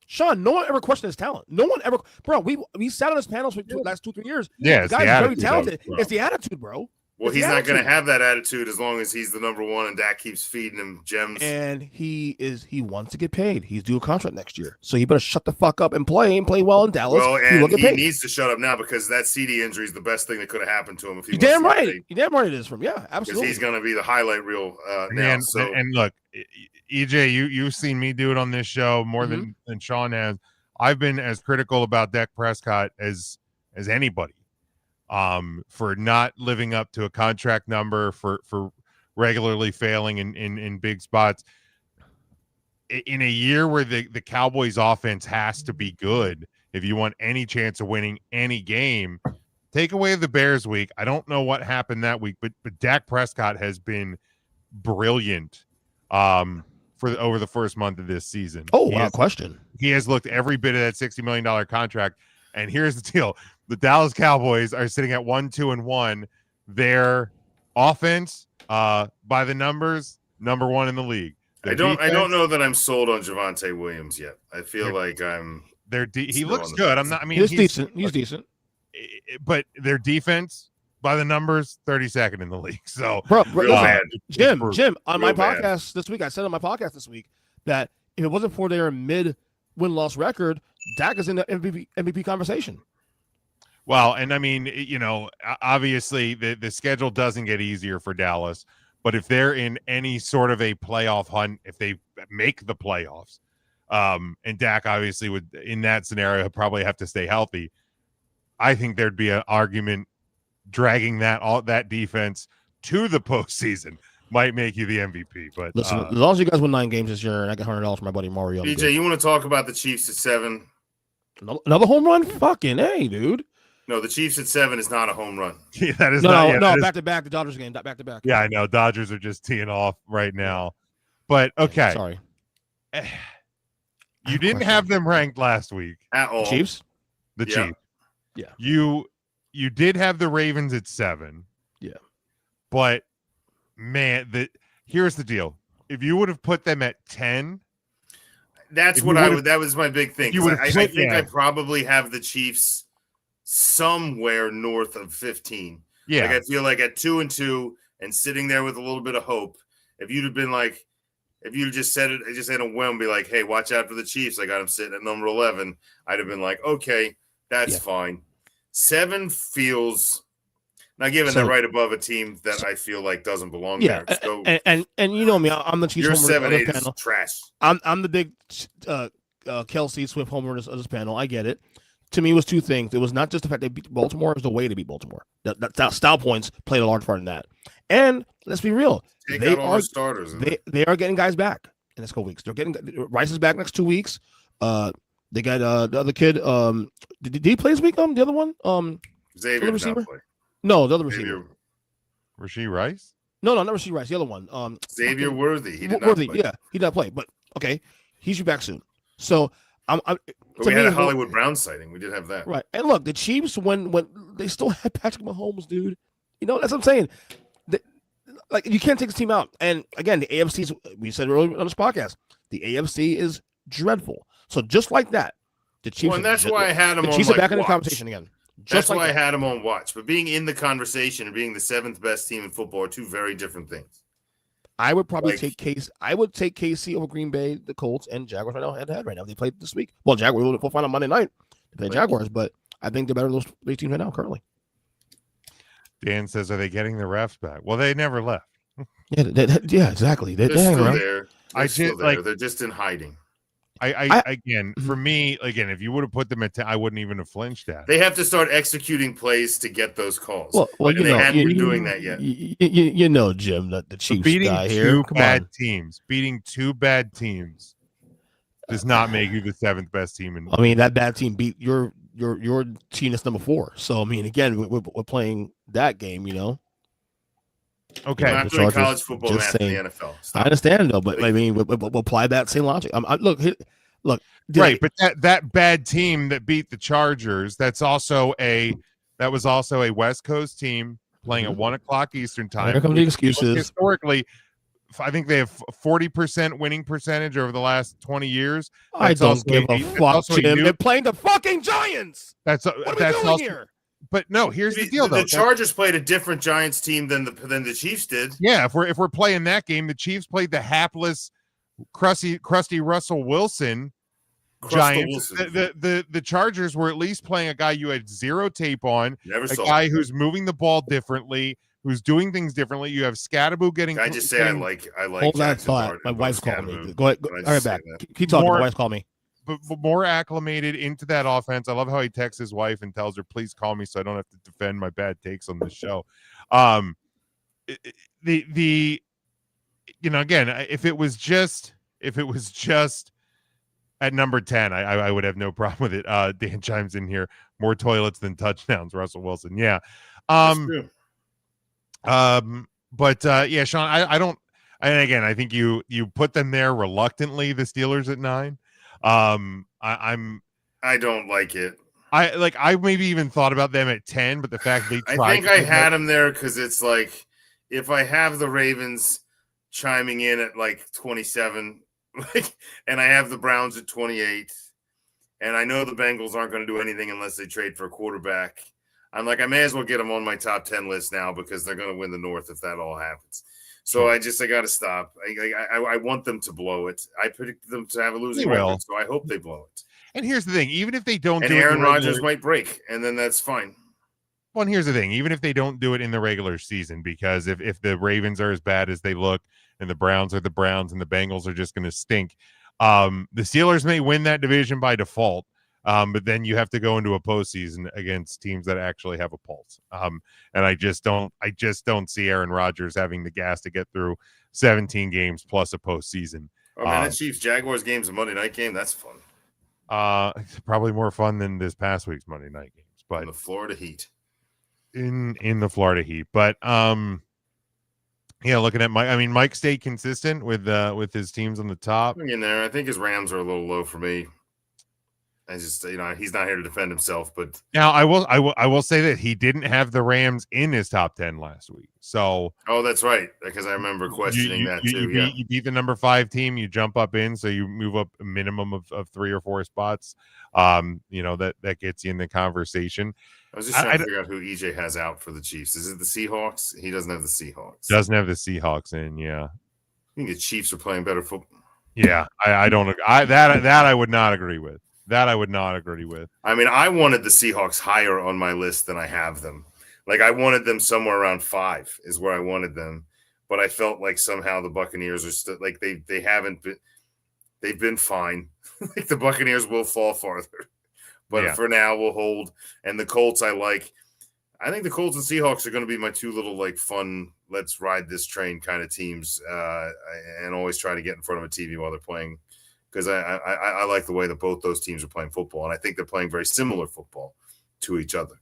Sean, no one ever questioned his talent. No one ever, bro. We sat on his panels for the last 2-3 years. Yeah, the guy's very talented. It's the attitude, bro. Well, he's not going to have that attitude as long as he's the number 1 and Dak keeps feeding him gems. And he wants to get paid. He's due a contract next year, so he better shut the fuck up and play well in Dallas. Well, and he needs to shut up now because that CD injury is the best thing that could have happened to him. If he damn right, you damn right it is from absolutely. Because he's going to be the highlight reel now. And look, EJ, you've seen me do it on this show more than Sean has. I've been as critical about Dak Prescott as anybody. For not living up to a contract number, for regularly failing in big spots. In a year where the Cowboys offense has to be good, if you want any chance of winning any game, take away the Bears week. I don't know what happened that week, but Dak Prescott has been brilliant for over the first month of this season. Question. He has looked every bit of that $60 million contract. And here's the deal. The Dallas Cowboys are sitting at 1-2-1. Their offense, by the numbers, number 1 in the league. I don't know that I'm sold on Javonte Williams yet. I feel like I'm. He looks good. I'm not. I mean, he's decent. He's decent. But their defense, by the numbers, 32nd in the league. So, Jim, on my podcast this week, I said on my podcast this week that if it wasn't for their mid-win-loss record, Dak is in the MVP conversation. Well, and I mean, obviously the schedule doesn't get easier for Dallas, But if they're in any sort of a playoff hunt, if they make the playoffs, and Dak obviously would, in that scenario, probably have to stay healthy, I think there'd be an argument dragging that defense to the postseason might make you the MVP. But listen, as long as you guys win 9 games this year, and I get $100 for my buddy Mario. BJ, you want to talk about the Chiefs at 7? Another home run? Fucking hey, dude. No, the Chiefs at 7 is not a home run. Yeah, that is no, back to back. The Dodgers game, back to back. Yeah, I know. Dodgers are just teeing off right now. But okay, sorry, you didn't have them ranked last week at all. Chiefs, the Chiefs. Yeah, you did have the Ravens at 7. Yeah, but man, here's the deal: if you would have put them at 10. That was my big thing. I think I probably have the Chiefs somewhere north of 15. Yeah. Like I feel like at 2-2 and sitting there with a little bit of hope, if you'd have been like, if you just said it, just had a whim, be like, hey, watch out for the Chiefs. I got them sitting at number 11. I'd have been like, okay, that's fine. 7 feels. Now, given they're right above a team that I feel like doesn't belong there. So, and you know me, I'm the Chiefs homer of this panel. Trash. I'm the big Kelsey Swift homer of this panel. I get it. To me, it was 2 things. It was not just the fact they beat Baltimore; it was the way to beat Baltimore. That style points played a large part in that. And let's be real, they are starters. They are getting guys back in the next couple weeks. They're getting Rice is back next 2 weeks. They got the other kid. Did he play this week? The other one. Xavier receiver. No, the other receiver. Rasheed Rice? No, not Rasheed Rice. The other one. Xavier Worthy. He did not Worthy. play. Yeah, he did not play. But okay, he's back soon. So but we had a Hollywood Brown sighting. We did have that. Right. And look, the Chiefs, when they still had Patrick Mahomes, dude. You know, that's what I'm saying. Like, you can't take this team out. And again, the AFC, we said earlier on this podcast, the AFC is dreadful. So just like that, the Chiefs. Well, and that's why I had them on. The Chiefs are back in the conversation again. That's why I had them on watch. But being in the conversation and being the 7th best team in football are 2 very different things. I would probably take KC. I would take KC over Green Bay, the Colts, and Jaguars right now head to head right now. They played this week. Well, Jaguars will find on Monday night. They play Jaguars, but I think they're better than those teams right now currently. Dan says, "Are they getting the refs back?" Well, they never left. Yeah, exactly. They're still there. They're just in hiding. Again, for me, if you would have put them at 10, I wouldn't even have flinched at. They have to start executing plays to get those calls. Well, they hadn't been doing that yet. You know, Jim, that the Chiefs guy here. Beating 2 bad teams does not make you the 7th best team. I mean, that bad team beat your team that's number 4. So I mean, again, we're playing that game, you know. Okay, we're not doing college football after the NFL. I understand though, but I mean, we'll apply that same logic. Look. Right, but that bad team that beat the Chargers, that was also a West Coast team playing at 1:00 Eastern time. Here come the excuses. Historically, I think they have 40% winning percentage over the last 20 years. I don't give a fuck, Jim. They're playing the fucking Giants. What are we doing here? But no, here's the deal, though. The Chargers played a different Giants team than the Chiefs did. Yeah, if we're playing that game, the Chiefs played the hapless, crusty Russell Wilson Giants. The Chargers were at least playing a guy you had 0 tape on, guy who's moving the ball differently, who's doing things differently. You have Scatterbo getting. I just say I like. Hold that thought. My wife's calling me. Go ahead. All right, back. Keep talking. My wife's calling me. But more acclimated into that offense. I love how he texts his wife and tells her, "Please call me so I don't have to defend my bad takes on this show." Again, if it was just at number 10, I would have no problem with it. Dan chimes in here: more toilets than touchdowns. Russell Wilson, yeah. But yeah, Sean, I don't. And again, I think you put them there reluctantly. The Steelers at 9. I don't like it. I maybe even thought about them at 10, but the fact they tried. I think I had them there because it's like if I have the Ravens chiming in at like 27, and I have the Browns at 28, and I know the Bengals aren't going to do anything unless they trade for a quarterback. I'm like, I may as well get them on my top 10 list now because they're going to win the North if that all happens. So I got to stop. I want them to blow it. I predict them to have a losing record, so I hope they blow it. And here's the thing: even if they don't, Aaron Rodgers might break, and then that's fine. Well, and here's the thing. Even if they don't do it in the regular season, because if the Ravens are as bad as they look and the Browns are the Browns and the Bengals are just going to stink, the Steelers may win that division by default, but then you have to go into a postseason against teams that actually have a pulse. And I just don't see Aaron Rodgers having the gas to get through 17 games plus a postseason. Oh, man, that Chiefs-Jaguars game's a Monday night game. That's fun. It's probably more fun than this past week's Monday night games. But in the Florida Heat. In the Florida Heat. But yeah, looking at Mike stayed consistent with his teams on the top. In there, I think his Rams are a little low for me. I just, he's not here to defend himself, but now I will say that he didn't have the Rams in his top 10 last week. So that's right, because I remember questioning that too. You beat the number 5 team, you jump up in, so you move up a minimum of 3 or 4 spots. That gets you in the conversation. I was just trying to figure out who EJ has out for the Chiefs. Is it the Seahawks? He doesn't have the Seahawks. Doesn't have the Seahawks in, yeah. I think the Chiefs are playing better football. Yeah, I don't. That I would not agree with. That I would not agree with. I mean, I wanted the Seahawks higher on my list than I have them. Like, I wanted them somewhere around 5 is where I wanted them. But I felt like somehow the Buccaneers are still like they haven't been. They've been fine. Like the Buccaneers will fall farther, but for now we'll hold. And the Colts, I like. I think the Colts and Seahawks are going to be my 2 little like fun. Let's ride this train kind of teams, and always try to get in front of a TV while they're playing. Because I like the way that both those teams are playing football, and I think they're playing very similar football to each other.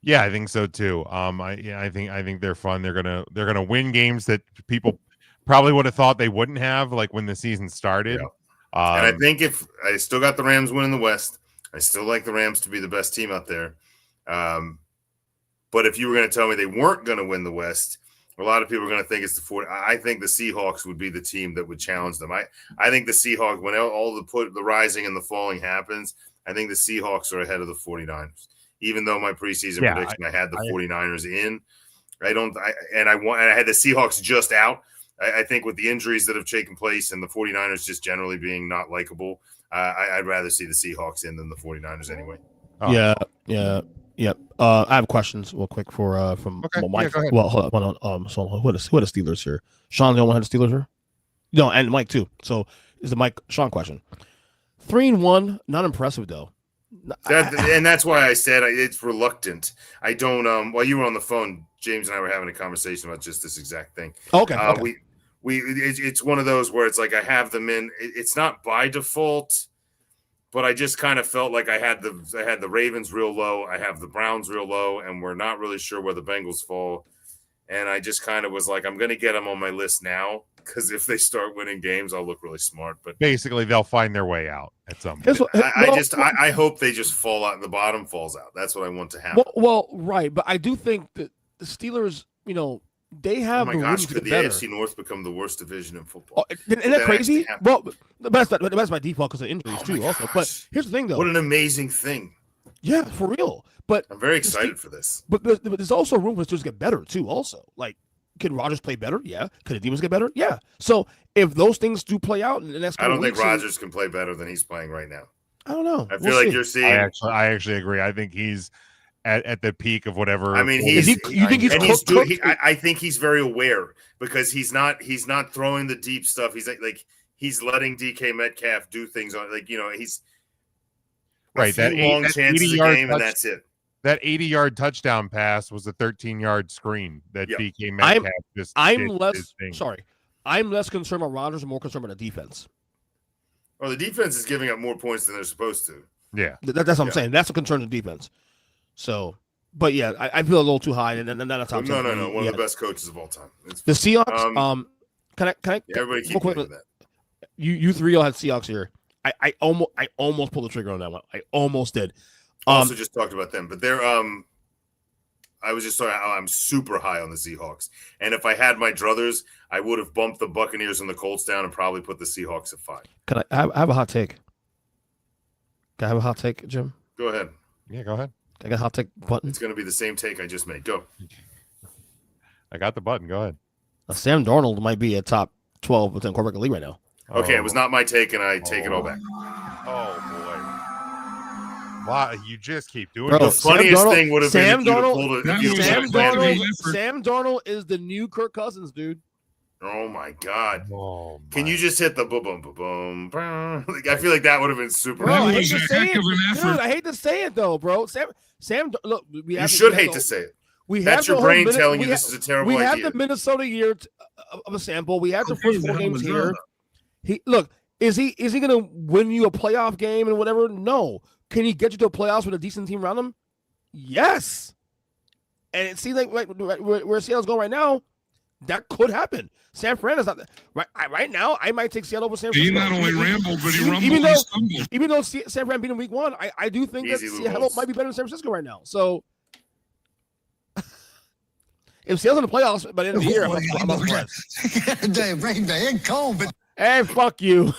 Yeah, I think so too. I think they're fun. They're gonna win games that people probably would have thought they wouldn't have, like when the season started. Yeah. And I think if I still got the Rams winning the West, I still like the Rams to be the best team out there. But if you were going to tell me they weren't going to win the West, a lot of people are going to think it's the 40. I think the Seahawks would be the team that would challenge them. I think the Seahawks, when all the rising and the falling happens, I think the Seahawks are ahead of the 49ers. Even though my preseason prediction, I had the 49ers in. I had the Seahawks just out. I think with the injuries that have taken place and the 49ers just generally being not likable, I'd rather see the Seahawks in than the 49ers anyway. Oh. Yeah. I have questions real quick from Mike. Yeah, well, hold on. So what are Steelers here? Sean, the only one had the Steelers here? No, and Mike too. So is the Mike Sean question. 3-1, not impressive though. And that's why I said it's reluctant. I don't. While you were on the phone, James and I were having a conversation about just this exact thing. Okay. It's one of those where it's like I have them in. It's not by default, but I just kind of felt like I had the Ravens real low. I have the Browns real low, and we're not really sure where the Bengals fall. And I just kind of was like, I'm going to get them on my list now because if they start winning games, I'll look really smart. But basically, they'll find their way out at some point. I hope they just fall out and the bottom falls out. That's what I want to happen. Well, right. But I do think that the Steelers, they have the room to get better. AFC North become the worst division in football? Isn't that crazy? Well, that's by default because of injuries too. Also, but here's the thing, though. What an amazing thing! Yeah, for real. But I'm very excited for this. But there's also room for the Steelers to get better too. Also, like, can Rodgers play better? Yeah. Can the Demons get better? Yeah. So if those things do play out, and that's I don't think Rodgers can play better than he's playing right now. I don't know. I feel like you're seeing. I actually agree. I think he's at the peak of whatever. I mean, I think he's very aware because he's not throwing the deep stuff. He's like he's letting DK Metcalf do things on he's right. That long chances a game and that's it. That 80-yard touchdown pass was a 13-yard screen that DK Metcalf I'm less concerned about Rodgers and more concerned about the defense. Well, the defense is giving up more points than they're supposed to. Yeah, that's what I'm saying. That's a concern of defense. So, but yeah, I feel a little too high, and that's how. No. One of the best coaches of all time. The Seahawks. Can I? Everybody keep playing that. You three all had Seahawks here. I almost pulled the trigger on that one. I almost did. Also, just talked about them, but they're. I was just talking. I'm super high on the Seahawks, and if I had my druthers, I would have bumped the Buccaneers and the Colts down and probably put the Seahawks at 5. Can I have a hot take? Can I have a hot take, Jim? Go ahead. Yeah, go ahead. I got a hot take button. It's going to be the same take I just made. Go. I got the button. Go ahead. Sam Darnold might be a top 12 within quarterback league right now. Okay, it was not my take, and I take it all back. Oh boy. Wow, you just keep doing Bro, it. The funniest thing would have been Sam if you'd have Darnold, pulled it. That If you'd was have a pulled a plan quality B. effort. Sam Darnold is the new Kirk Cousins, dude. Oh my God! Oh, Can my. you just hit the boom, boom, boom, boom? Like, I feel like that would have been super. Bro, That I hate was to a say heck it, of an effort. dude. I hate to say it though, bro. Sam, look, You should hate to say it. We That's have your the brain whole telling you this is a terrible We have idea. the Minnesota year of a sample. We have the Okay, first the 4 hell games was here. that? Is he going to win you a playoff game and whatever? No. Can he get you to a playoffs with a decent team around him? Yes. And it seems like where Seattle's going right now, that could happen. San Fran is not right now. I might take Seattle over San Francisco. He not only rambled, but he rumbled even and stumbled. Even though San Fran beat him week 1, I do think Easy that Seattle loopholes. might be better than San Francisco right now. So if Seattle's in the playoffs by the end of the year, I'm not surprised. Dave, rain day ain't cold, but Hey, fuck you.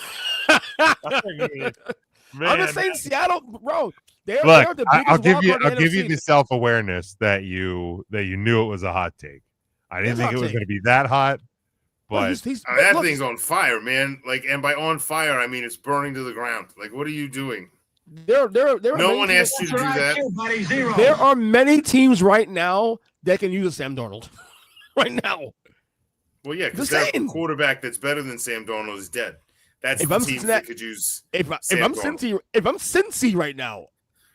Man, I'm just saying Seattle, bro. They're look, the I'll biggest give you wild card in the NFC. self-awareness that you knew it was a hot take. I didn't It's a think hot it was take. going to be that hot, Bro, but That look, thing's on fire, man. Like, and by on fire, I mean it's burning to the ground. Like, what are you doing? there are No many one teams- asked you to do that. There are many teams right now that can use a Sam Darnold. Right now. Well, yeah, because Just that saying. quarterback that's better than Sam Darnold is dead. That's If the I'm team Cincinnati- that could use. If Sam I'm Darnold. Cincy right now,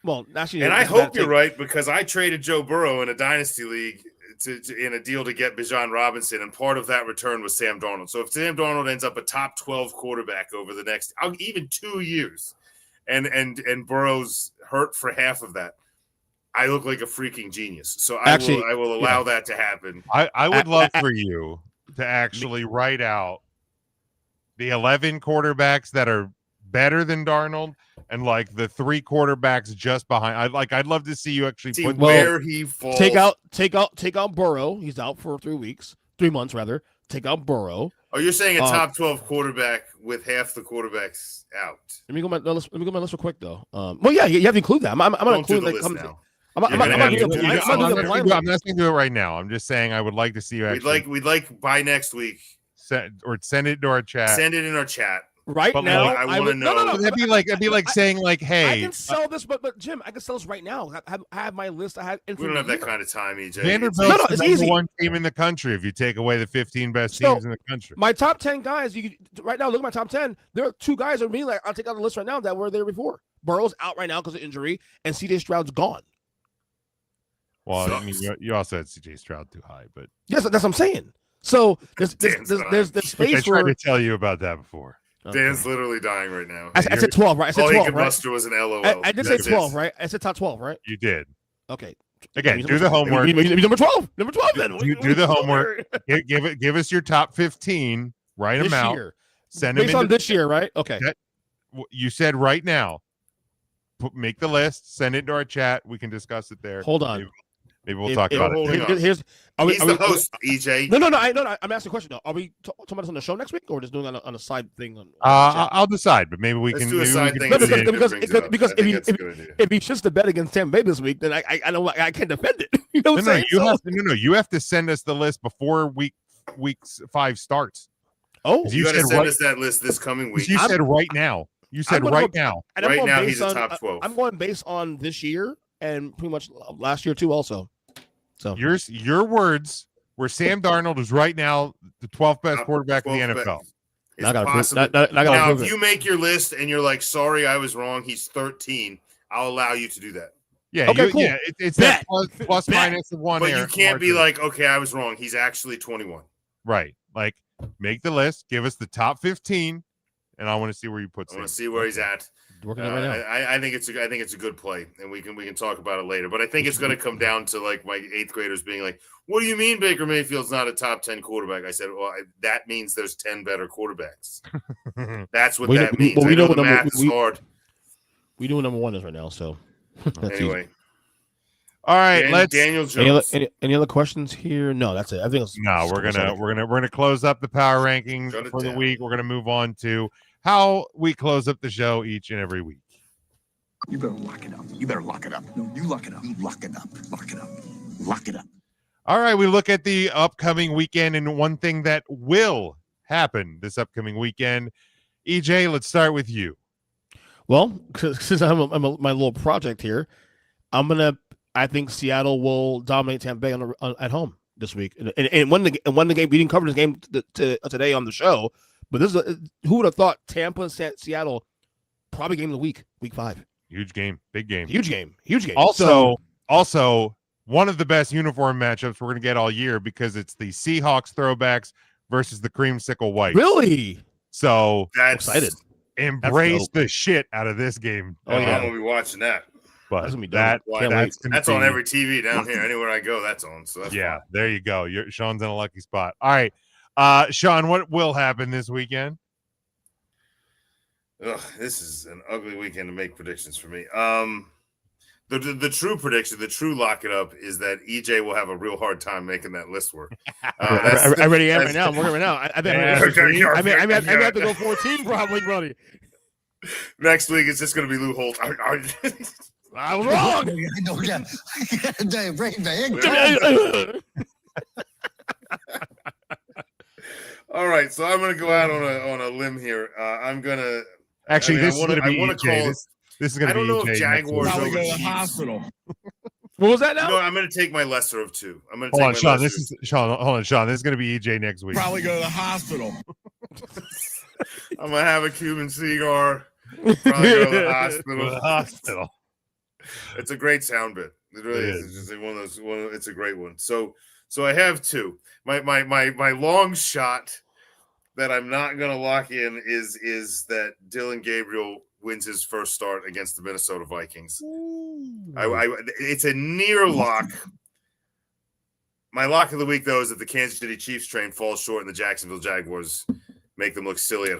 well, actually, And I it's a bad hope you're take. right because I traded Joe Burrow in a dynasty league in a deal to get Bijan Robinson, and part of that return was Sam Darnold. So if Sam Darnold ends up a top 12 quarterback over the next even 2 years, and Burrow's hurt for half of that, I look like a freaking genius. So I will allow that to happen. I would love for you to actually write out the 11 quarterbacks that are better than Darnold and like the 3 quarterbacks just behind. I'd love to see you actually See put where he falls. Take out Burrow. He's out for 3 months rather. Take out Burrow. Oh, you're saying a top 12 quarterback with half the quarterbacks out. Let me go my list real quick though. Well, yeah, you have to include that. I'm going to Don't do include the like list now. I'm not going to do I'm not the going to do it right now. I'm just saying I would like to see you actually We'd like by next week. send it to our chat. Send it in our chat. Right But now, I want to know. No. That'd be like saying like, I hey, can sell this, but Jim, I can sell this right now. I have my list. I have. We don't have that kind of time, EJ. Vanderbilt's it's the number easy. 1 team in the country if you take away the 15 best So, teams in the country. My top 10 guys. Right now, look at my top 10. There are 2 guys that me like I'll take out the list right now that were there before. Burrow's out right now because of injury, and CJ Stroud's gone. Well, I mean, you also had CJ Stroud too high, but Yes, that's what I'm saying. So there's I space tried for. to tell you about that before. Dan's literally dying right now. I said 12, right? I said All 12, he could right? muster was an LOL. I did say That's 12, it. right? I said top 12, right? You did. Okay. Again, do the homework. Number 12. Number 12 then. Do the homework. Give us your top 15. Write them This out. year. Send them Based on into- this year, right? Okay. You said right now. Make the list. Send it to our chat. We can discuss it there. Hold on. Maybe we'll talk about it. Hang on. He's the host, EJ. No. I'm asking a question though. Are we talking about this on the show next week, or just doing it on a side thing? I'll decide, but maybe we Let's can do a maybe side we thing can at the put it end in. that brings it up. Because I think that's a good idea. if he shits the bet against Tampa Bay this week, then I can't defend it. You know what I'm saying? You have to send us the list before week 5 starts. Oh, You got to send us that list this coming week. You said right now. You said right now. And I'm Right going now, based he's a on- top 12. I'm going based on this year and pretty much last year too, also. So Your words were Sam Darnold is right now the 12th best quarterback in the 12th NFL. best. I gotta prove- possible. I gotta Now, prove if it. you make your list and you're like, sorry, I was wrong, he's 13, I'll allow you to do that. Yeah, Okay, cool. yeah, it's Bet. that plus Bet. minus of 1 But there. you can't be like, okay, I was wrong. He's actually 21. right. Like make the list, give us the top 15, and I want to see where you put I Sam. want to see where he's at. Working on it right now. I think it's a good play, and we can talk about it later. But I think it's going to come down to like my 8th graders being like, "What do you mean Baker Mayfield's not a top 10 quarterback?" I said, "Well, that means there's 10 better quarterbacks. That's what that means." Well, I know what the math is hard. We know what number 1 is right now, so that's Anyway, All right, Daniel Jones. any other questions here? No, that's it. I think it's we're gonna close up the power rankings Shut it for the down. week. We're gonna move on to how we close up the show each and every week. you better lock it up. You better lock it up. No, you lock it up. You lock it up. Lock it up. Lock it up. All right, we look at the upcoming weekend and one thing that will happen this upcoming weekend. EJ, let's start with you. Well, since I'm my little project here, I think Seattle will dominate Tampa Bay at home this week, and win the game. We didn't cover this game today on the show, but this is who would have thought Tampa and Seattle probably game of the week 5. Huge game, big game, huge game. Also, one of the best uniform matchups we're going to get all year because it's the Seahawks throwbacks versus the creamsicle whites. Really? So that's excited. Embrace the shit out of this game. Oh yeah, I'm gonna be watching that. But that's on every TV down here. Anywhere I go, that's on. So that's fun. There you go. Sean's in a lucky spot. All right, Sean, what will happen this weekend? This is an ugly weekend to make predictions for me. The true prediction, the true lock it up, is that EJ will have a real hard time making that list work. I already am right now. I'm working right now. I may have to go 14 probably, buddy. Next week it's just going to be Lou Holt. I was wrong. All right, so I'm going to go out on a limb here. I'm going to actually. I want to call this is going to be. I don't know if Jaguars probably over go to the Chiefs. hospital. What was that now? No, I'm going to take my lesser of two. I'm going to hold on, take Sean. Hold on, Sean. This is going to be EJ next week. Probably go to the hospital. I'm going to have a Cuban cigar. Probably go to the hospital. It's a great sound bit. It really is. It's just one of those. It's a great one. So I have two. My long shot that I'm not going to lock in is that Dylan Gabriel wins his first start against the Minnesota Vikings. It's a near lock. My lock of the week, though, is that the Kansas City Chiefs train falls short and the Jacksonville Jaguars make them look silly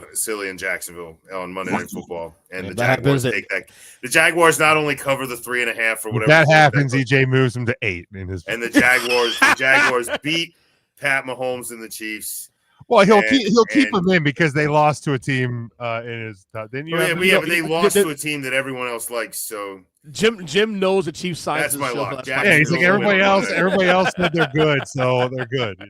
in Jacksonville on Monday Night Football. And the Jaguars take that. The Jaguars not only cover the 3.5 or whatever. If that happens, EJ moves them to 8 in his. And the Jaguars beat Pat Mahomes and the Chiefs. Well, he'll keep him in because they lost to a team in his. Didn't you? But they lost to a team that everyone else likes. So Jim knows the Chiefs size. That's my lock. Yeah, he's like everybody else. Everybody else said they're good, so they're good.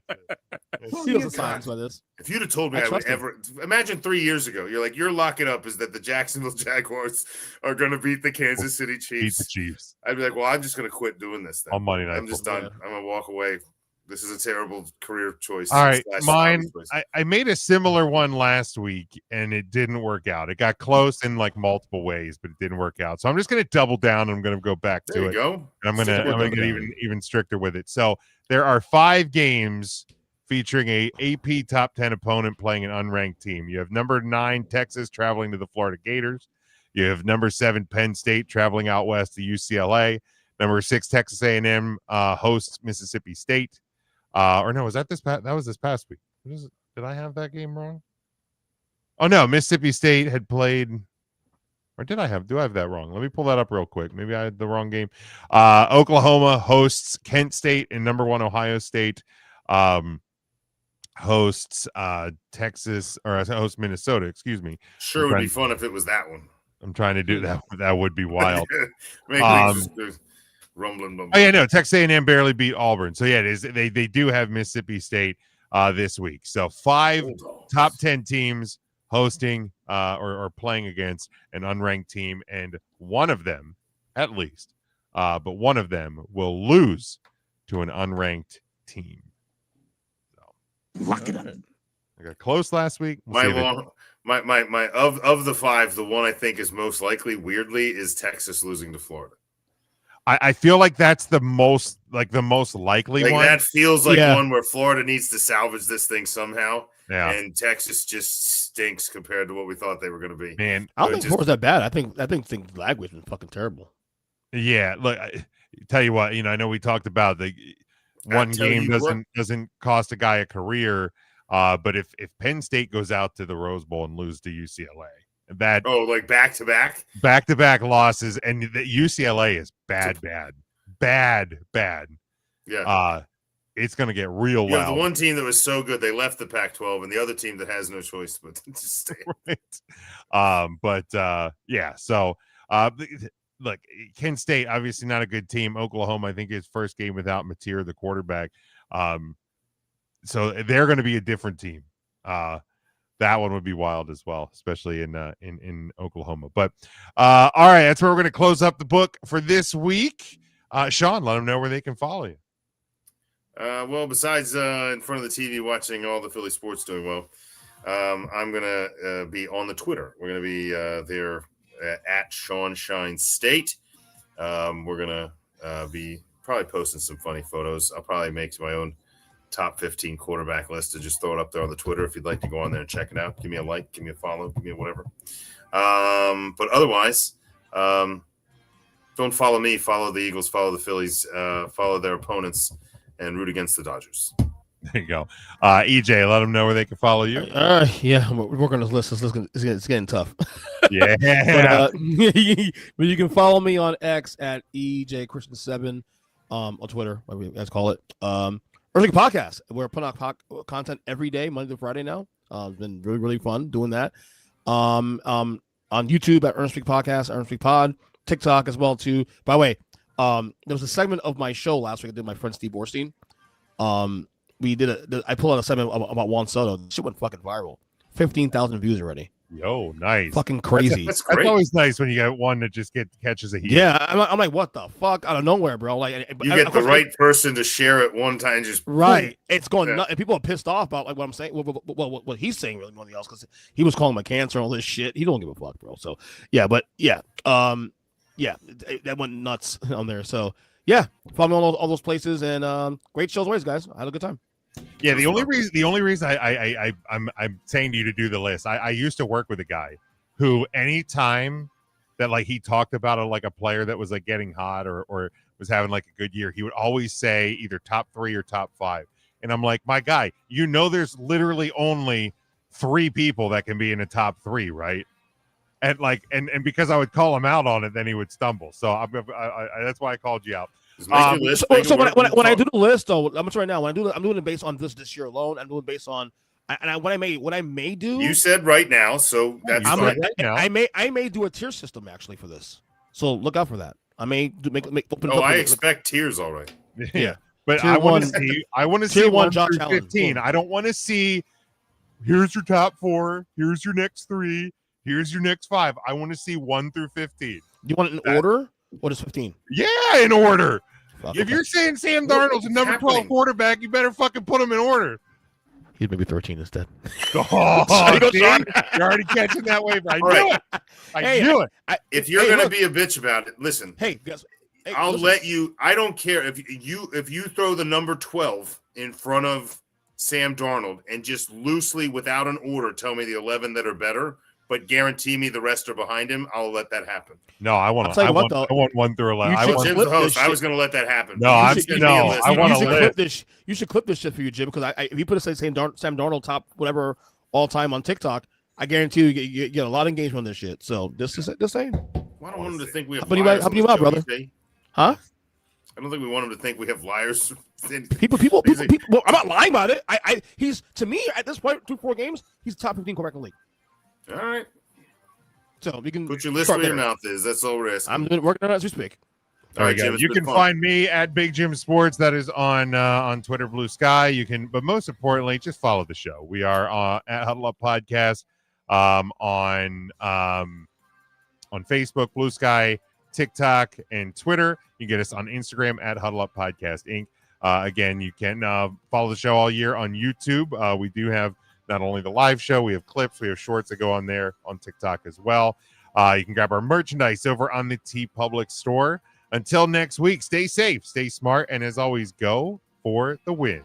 He doesn't sign by this. If you'd have told me I would ever imagine 3 years ago, you're like, your lock it up is that the Jacksonville Jaguars are going to beat the Kansas City Chiefs. Beat the Chiefs. I'd be like, well, I'm just going to quit doing this then. On Monday Night. I'm just done. I'm going to walk away. This is a terrible career choice. All right, mine. I made a similar one last week, and it didn't work out. It got close in like multiple ways, but it didn't work out. So I'm just going to double down. And I'm going to go back to it. There you go. And I'm going to get even stricter with it. So there are 5 games featuring a AP top 10 opponent playing an unranked team. You have number 9 Texas traveling to the Florida Gators. You have number 7 Penn State traveling out west to UCLA. Number 6 Texas A&M hosts Mississippi State. Or no, was that this past? That was this past week. Did I have that game wrong? Oh no, Mississippi State had played, or do I have that wrong? Let me pull that up real quick. Maybe I had the wrong game. Oklahoma hosts Kent State, and number 1 Ohio State hosts Texas, or hosts Minnesota. Excuse me. Sure, would be fun if it was that one. I'm trying to do that. That would be wild. Rumbling. Oh yeah, no. Texas A&M barely beat Auburn, so yeah, it is. They do have Mississippi State this week. So 5 top 10 teams hosting or playing against an unranked team, and one of them, at least, but one of them will lose to an unranked team. So lock it up. I got close last week. Of the 5, the one I think is most likely, weirdly, is Texas losing to Florida. I feel like that's the most likely one. That feels like one where Florida needs to salvage this thing somehow. Yeah. And Texas just stinks compared to what we thought they were going to be. Man, I don't think Florida's that bad. I think Lagway's been fucking terrible. Yeah, look, I tell you what, I know we talked about the one game doesn't cost a guy a career, but if Penn State goes out to the Rose Bowl and lose to UCLA, that like back-to-back losses, and the UCLA is bad. Yeah. It's going to get real loud. The one team that was so good they left the Pac-12, and the other team that has no choice but to stay. Right. Yeah. So, look, Kent State obviously not a good team. Oklahoma, I think, his first game without Mateer, the quarterback. So they're going to be a different team. That one would be wild as well, especially in Oklahoma. But all right, that's where we're going to close up the book for this week. Sean, let them know where they can follow you. Well, besides in front of the TV watching all the Philly sports doing well, I'm going to be on the Twitter. We're going to be there at Sean Shine State. We're going to be probably posting some funny photos. I'll probably make my own top 15 quarterback list to just throw it up there on the Twitter. If you'd like to go on there and check it out, give me a like, give me a follow, give me a whatever. But otherwise, don't follow me, follow the Eagles, follow the Phillies, follow their opponents, and root against the Dodgers. There you go. EJ, let them know where they can follow you. Yeah, we're working on this list. It's getting tough. Yeah. But you can follow me on X at EJChristian7 on Twitter, whatever you guys call it. Early podcast. We're putting out content every day, Monday to Friday now. It's been really, really fun doing that. On YouTube at Ernst Week Podcast, Ernst Week Pod, TikTok as well too. By the way, there was a segment of my show last week I did with my friend Steve Borstein. I pulled out a segment about Juan Soto. This shit went fucking viral. 15,000 views already. Yo, nice. Fucking crazy. That's always nice when you get one that just catches a heat. Yeah, I'm like, what the fuck? Out of nowhere, bro. Like, you get the right person to share it one time, just right. It's going nuts. And people are pissed off about like what I'm saying. What he's saying really more than else because he was calling him a cancer and all this shit. He don't give a fuck, bro. So yeah, but yeah, that went nuts on there. So yeah, follow me on all those places and great shows always, guys. I had a good time. Yeah, the only reason I'm saying to you to do the list, I used to work with a guy who anytime that like he talked about a player that was like getting hot or was having like a good year, he would always say either top 3 or top 5. And I'm like, my guy, there's literally only 3 people that can be in the top 3, right? And like and because I would call him out on it, then he would stumble. So I that's why I called you out. So when I do the list, though, I'm right now. I'm doing it based on this year alone. I'm doing it based on what I may do. You said right now, so that's fine. Right now. I may do a tier system actually for this. So look out for that. I may open. I expect tiers already. Yeah, but I want to see tier 1 Josh through Allen. 15. I don't want to see. Here's your top 4. Here's your next 3. Here's your next 5. I want to see 1 through 15. You want it in order? What is 15? Yeah, in order. Okay. If you're saying Sam Darnold's a number 12 quarterback, you better fucking put him in order. He's maybe 13 instead. Oh, you're already catching that wave. I knew it. I knew it. If you're going to be a bitch about it, listen. I'll let you. I don't care if you throw the number 12 in front of Sam Darnold and just loosely, without an order, tell me the 11 that are better, but guarantee me the rest are behind him. I'll let that happen. No, I want 1 through 11. Jim's the host. I was going to let that happen. No, I want to clip this. You should clip this shit for you, Jim, because if you put a Sam Darnold top whatever all time on TikTok, I guarantee you get a lot of engagement on this shit. So this is the same. Well, I don't want him to think we have. Helping you out, brother. Huh? I don't think we want him to think we have liars. People. Well, I'm not lying about it. He's to me at this point through 4 games, he's the top 15 quarterback in the league. All right. So we can put your list where your mouth is. That's all we're asking. I'm working on it as we speak. All right, Jim. You can find me at Big Jim Sports. That is on Twitter, Blue Sky. You can, but most importantly, just follow the show. We are at Huddle Up Podcast on Facebook, Blue Sky, TikTok, and Twitter. You can get us on Instagram at Huddle Up Podcast Inc. Again, you can follow the show all year on YouTube. We do have not only the live show, we have clips, we have shorts that go on there on TikTok as well. You can grab our merchandise over on the TeePublic store. Until next week, stay safe, stay smart, and as always, go for the win.